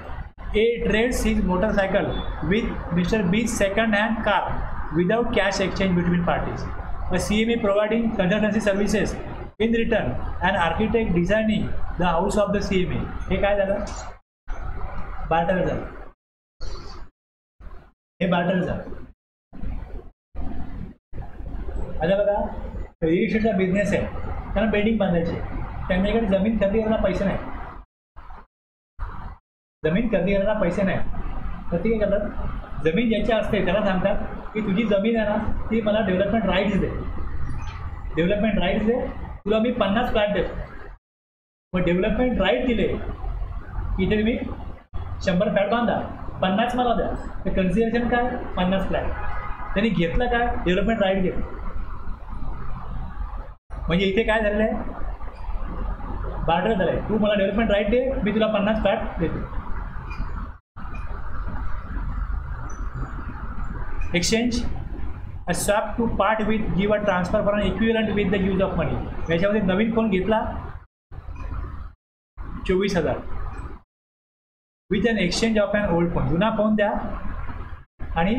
A trades his motorcycle with Mr. B's second-hand car without cash exchange between parties. A CMA providing consultancy services in return, an architect designing the house of the CMA. हे काय झालं? Barter झालं. हे barter झालं. आता बघा, real इस्टेटचा business आहे, त्यांना बिल्डिंग बांधायची, त्यांच्याकडे जमीन खरेदी करायला पैसे नाही, जमीन खरेदी करायला पैसे नाही, तर ते काय करतात, जमीन ज्याच्या असते त्याला सांगतात की तुझी जमीन आहे ना, ती मला डेव्हलपमेंट राईट्स दे, डेव्हलपमेंट राईट्स दे, तुला मी 50 फ्लॅट देतो. मग डेव्हलपमेंट राईट दिले की इथे तुम्ही 100 फ्लॅट बांधा, 50 मला द्या, तर कन्सिडरेशन काय 50 फ्लॅट. त्यांनी घेतलं काय, डेव्हलपमेंट राईट घेतलं. म्हणजे इथे काय झालेलं आहे, बार्टर झालं आहे. तू मला डेव्हलपमेंट राईट दे, मी तुला 50 फ्लॅट देतो. Exchange, a swap to part with give a transfer for an equivalent with the use of money. याच्यामध्ये नवीन फोन घेतला 24,000 with an exchange of an old phone. जुना फोन द्या आणि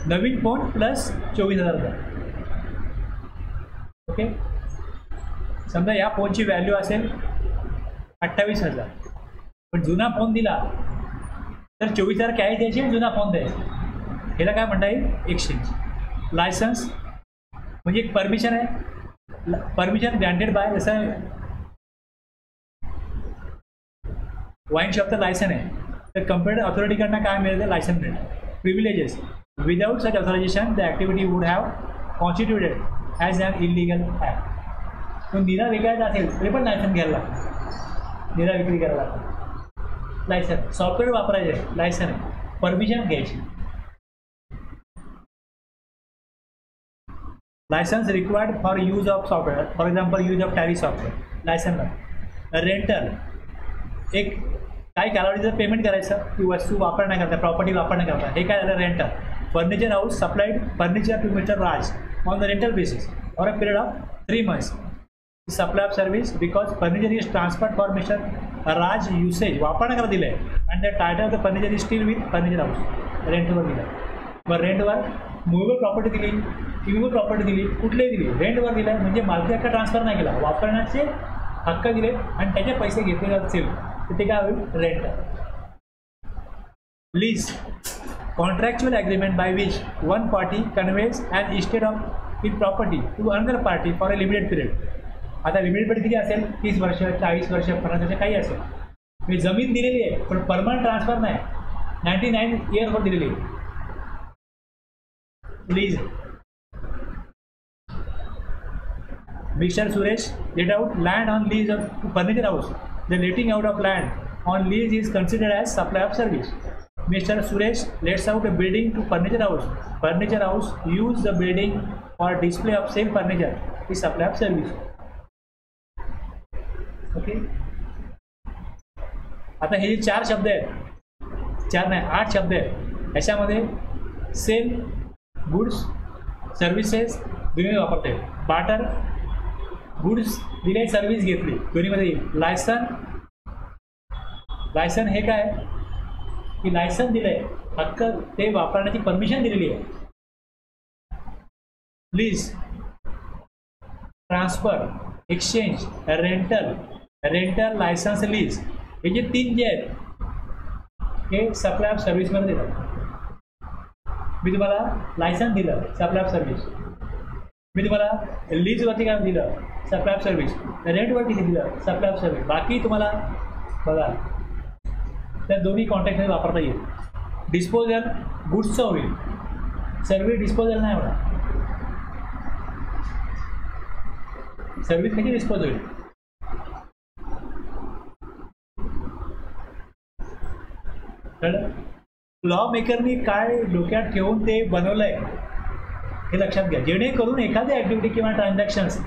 नवीन फोन प्लस 24,000 द्या. Okay, समजा या फोनची व्हॅल्यू असेल 28,000, पण जुना फोन दिला तर 24,000 कॅश द्यायची आणि जुना फोन द्यायचा. ह्याला काय म्हणता येईल, एक्सचेंज. लायसन्स म्हणजे एक परमिशन आहे, परमिशन ग्रँटेड बाय, जसं वाईन शॉपचं लायसन आहे तर कम्प्युटर अथॉरिटीकडनं काय मिळतं, लायसन मिळतं. Privileges, without such authorization the activity would have constituted as an illegal act. पण निरा विकायचा असेल तरी पण लायसन घ्यायला लागतं, निरा विक्री करायला लागतं. लायसन, सॉफ्टवेअर वापरायचे आहे, लायसन आहे, परमिशन घ्यायची. Licence required for use of software, for example use of Tally software, licence. Rental, एक काही कालावधीचं पेमेंट करायचं की वस्तू वापरण्याकरता, प्रॉपर्टी वापरण्याकरता, हे काय झालं, rental. Furniture house supplied furniture to mister Raj on the rental basis for a period of 3 months. Supply of service because furniture is transferred for Mr. Raj usage वापरण्याकरता दिलं आहे आणि त्या title of the furniture is still with furniture house रेंटवर दिलं. मग रेंटवर movable property दिली, इम्युबल प्रॉपर्टी दिली, कुठलेही दिली, रेंटवर दिलं म्हणजे मालकी हक्क ट्रान्सफर नाही केला, वापरण्याचे हक्क दिले आणि त्याचे पैसे घेतले असतील तर ते काय होईल, rent. Lease contractual agreement by which one party conveys an estate of its property to another party for a limited period. आता लिमिटेड पिरियड किती असेल, 30 वर्ष, 40 वर्ष, 50 वर्ष काही असेल. मी जमीन दिलेली आहे पण परमनंट ट्रान्सफर नाही, 99 इयर्सवर दिलेली आहे. Lease. Mister Suresh let out land on lease to furniture house. The letting out of land on lease is considered as supply of service. Mr. Suresh lets out a building to furniture house. Furniture house use the building for display of sale furniture is supply of service. Okay. आता हे जे 4 शब्द आहेत, 4 नाही 8 शब्द आहेत, याच्यामध्ये sale, goods, services दोन्ही वापरते. बाटर, गुड्स दिले, सर्व्हिस घेतली, दोन्हीमध्ये येईल. लायसन, लायसन हे काय की लायसन दिलंय, हक्क ते वापरण्याची परमिशन दिलेली आहे. Lease, transfer, exchange, rental, rental, licence, lease हे जे 3 जे आहेत हे सप्लाय ऑफ सर्व्हिसमध्ये देतात. मी तुम्हाला लायसन दिलं, सप्लाय ऑफ सर्व्हिस. मी तुम्हाला लीजवरती काय दिलं, सप्लाय ऑफ सर्व्हिस. रेंटवरती दिलं, सप्लाय ऑफ सर्व्हिस. बाकी तुम्हाला बघा त्या दोन्ही कॉन्ट्रॅक्टमध्ये वापरता येईल. डिस्पोजल गुड्सचं होईल, सर्व्हिस डिस्पोजल नाही होणार. सर्व्हिस कशी डिस्पोज होईल, कळलं. लॉ मेकरनी काय डोक्यात ठेवून ते बनवलं आहे हे लक्षात घ्या, जेणेकरून एखादी ॲक्टिव्हिटी किंवा ट्रान्झॅक्शन्स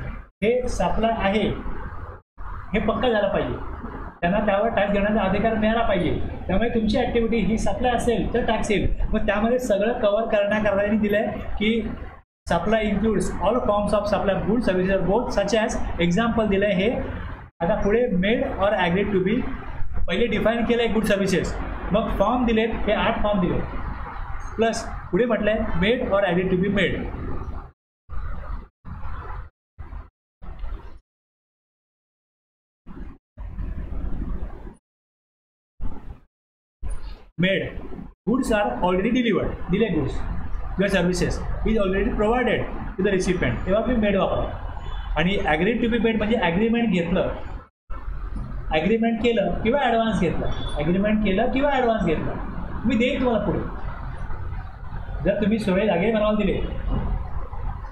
हे सप्लाय आहे हे पक्का झालं पाहिजे, त्यांना त्यावर टॅक्स देण्याचा अधिकार मिळाला पाहिजे. त्यामुळे तुमची ॲक्टिव्हिटी ही सप्लाय असेल तर टॅक्स येईल. मग त्यामध्ये सगळं कव्हर करण्याकरता त्यांनी दिलं आहे की supply includes all forms of supply good services both such as. Example दिलं आहे हे. आता पुढे मेड ऑर ॲग्रीड टू बी, पहिले डिफाईन केलं आहे गुड सर्व्हिसेस, मग फॉर्म दिलेत, हे 8 फॉर्म दिले, प्लस पुढे म्हटलं आहे made or agreed to be made. Made, goods are already delivered, दिले goods, your services is already provided to the recipient, तेव्हा तुम्ही मेड वापरा. आणि ॲग्रीड टू बी मेड म्हणजे ॲग्रीमेंट घेतलं, ॲग्रीमेंट केलं किंवा ॲडव्हान्स घेतला, ॲग्रीमेंट केलं किंवा ॲडव्हान्स घेतला, मी देईन तुम्हाला पुढे. जर तुम्ही सगळे दागिने बनवायला दिले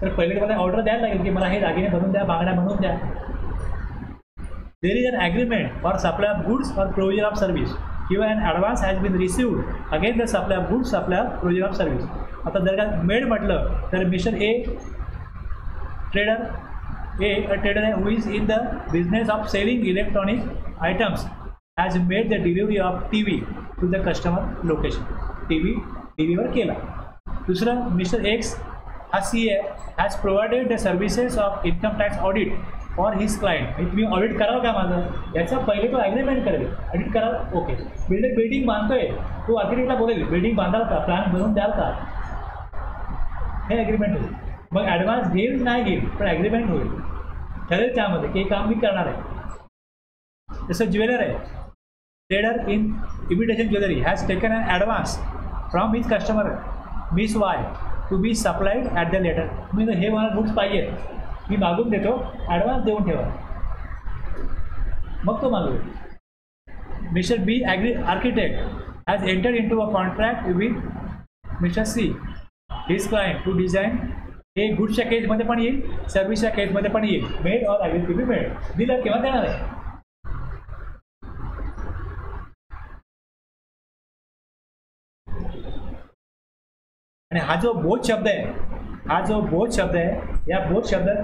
तर पहिले तुम्हाला ऑर्डर द्यायला लागेल की मला हे दागिने बनवून द्या, बांगड्या बनवून द्या. There is an agreement for supply of goods or provision of service किंवा an advance has been received against the supply of goods, supply of provision of service. आता जर का मेड म्हटलं तर mister A trader, a trader who is in the business of selling electronic items has made the delivery of TV to the customer location. TV deliver केला. दुसरं mister x हा CA has provided the services of income tax audit for his client. तुम्ही audit कराल का माझं, याचा पहिले तो ॲग्रीमेंट करेल, ऑडिट कराल. ओके, बिल्डिंग बांधतोय, तो आर्किटेक्टला बोलेल बिल्डिंग बांधाल का, प्लॅन बनवून द्याल का, हे ॲग्रीमेंट होईल. मग ॲडव्हान्स घेईल नाही घेईल पण ॲग्रीमेंट होईल, ठरेल त्यामध्ये की काम मी करणार आहे. जसं ज्वेलर आहे, trader in imitation jewellery has taken an advance from his customer miss Y to be supplied at the later. तुम्ही हे मला बुक्स पाहिजेत, मी मागून देतो, ॲडव्हान्स देऊन ठेवा, मग तो मागवेल. Mister B architect has entered into a contract with mister C his client to design. हे गुड्सच्या केसमध्ये पण येईल, सर्व्हिसच्या केसमध्ये पण येईल. Made or agreed to be made, दिलं किंवा देणार आहे. आणि हा जो बोध शब्द आहे, हा जो बोध शब्द आहे, या बोध शब्दात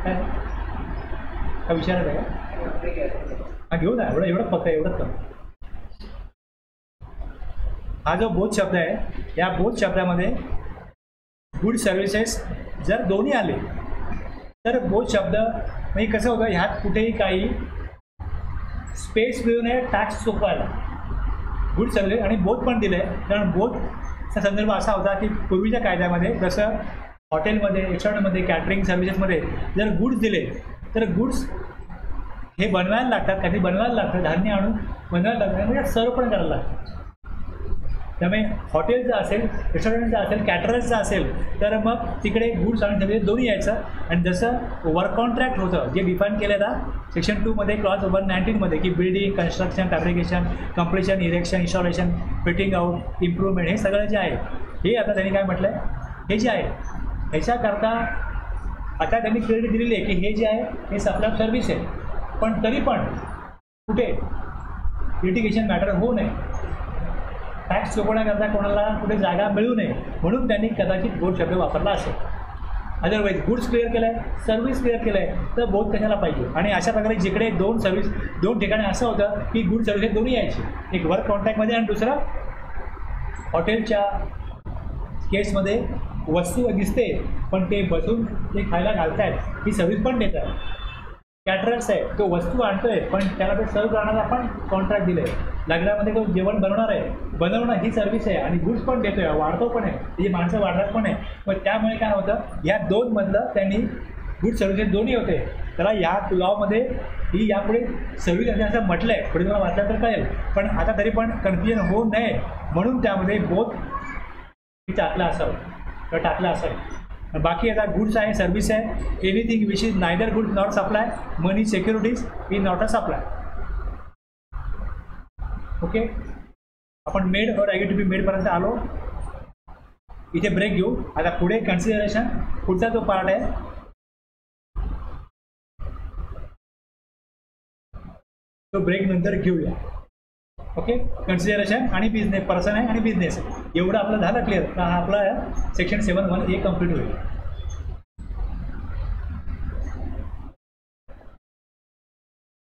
काय का विचारत आहे का, हा घेऊ ना, एवढं फक्त एवढंच कर. हा जो बोध शब्द आहे, या बोध शब्दामध्ये गुड सर्व्हिसेस जर दोन्ही आले तर बोध शब्द म्हणजे कसं होतं, ह्यात कुठेही काही स्पेस मिळून आहे टॅक्स चुकवायला. गुड सर्व्हिस आणि बोथ पण दिले आहे, कारण बोथचा संदर्भ असा होता की पूर्वीच्या कायद्यामध्ये जसं हॉटेलमध्ये, रेस्टॉरंटमध्ये, कॅटरिंग सर्व्हिसेसमध्ये जर गुड्स दिले तर गुड्स हे बनवायला लागतात, काही बनवायला लागतं, धान्य आणून बनवायला लागतं, म्हणजे सर्व पण करायला लागतं. त्यामुळे हॉटेलचं असेल, रेस्टॉरंटचं असेल, कॅटरर्सचं असेल तर मग तिकडे गुड्स आणि सर्व्हिस दोन्ही यायचं. आणि जसं वर्क कॉन्ट्रॅक्ट होतं जे डिफाईन केलेलं सेक्शन 2मध्ये क्लॉज 119मध्ये की building, construction, fabrication, completion, erection, installation, fitting out, improvement, हे सगळं जे आहे हे आता त्यांनी काय म्हटलं आहे, हे जे आहे ह्याच्याकरता आता त्यांनी क्रेडिट दिलेली आहे की हे जे आहे हे सप्लाय सर्व्हिस आहे. पण तरी पण कुठे लिटिगेशन मॅटर होऊ नये, टॅक्स चुकवण्याकरता कोणाला कुठे जागा मिळू नये म्हणून त्यांनी कदाचित बोथ शब्द वापरला असेल. अदरवाईज गुड्स क्लिअर केलं आहे, सर्व्हिस क्लिअर केलं आहे, तर बोथ कशाला पाहिजे. आणि अशा प्रकारे जिकडे दोन ठिकाणी असं होतं की गुड सर्व्हिस हे दोन्ही यायची, एक वर्क कॉन्ट्रॅक्टमध्ये आणि दुसरं हॉटेलच्या केसमध्ये वस्तू दिसते पण ते बसून ते खायला घालतायत, ही सर्व्हिस पण देत आहे. कॅटरर्स आहे, तो वस्तू आणतोय पण त्याला ते सर्व करण्याचा आपण कॉन्ट्रॅक्ट दिलं आहे. लग्नामध्ये तो जेवण बनवणार आहे, बनवणं ही सर्व्हिस आहे आणि गुड्स पण देतोय, वाढतो पण आहे, त्याची माणसं वाढतात पण आहे. मग त्यामुळे काय होतं, ह्या दोनमधलं त्यांनी गुड सर्व्हिसेस दोन्ही होते. त्याला ह्या लॉमध्ये ही यापुढे सर्व्हिस असं म्हटलं आहे, पुढे तुम्हाला वाचलं तर कळेल, पण आता तरी पण कन्फ्युजन होऊ नये म्हणून त्यामध्ये बोथ टाकलं असावं. बाकी आता गुड्स आहे, सर्व्हिस आहे, anything which is neither goods not supply, money, securities is not a supply. Okay, आपण मेड और ॲग्री टू बी मेडपर्यंत आलो. इथे ब्रेक घेऊ. आता पुढे कन्सिडरेशन, पुढचा जो पार्ट आहे तो ब्रेक नंतर घेऊया. ओके, कन्सिडरेशन आणि बिझनेस, पर्सन आहे आणि बिझनेस, एवढं आपलं झालं क्लिअर. तर हा आपला सेक्शन 7(1) हे कम्प्लीट होईल.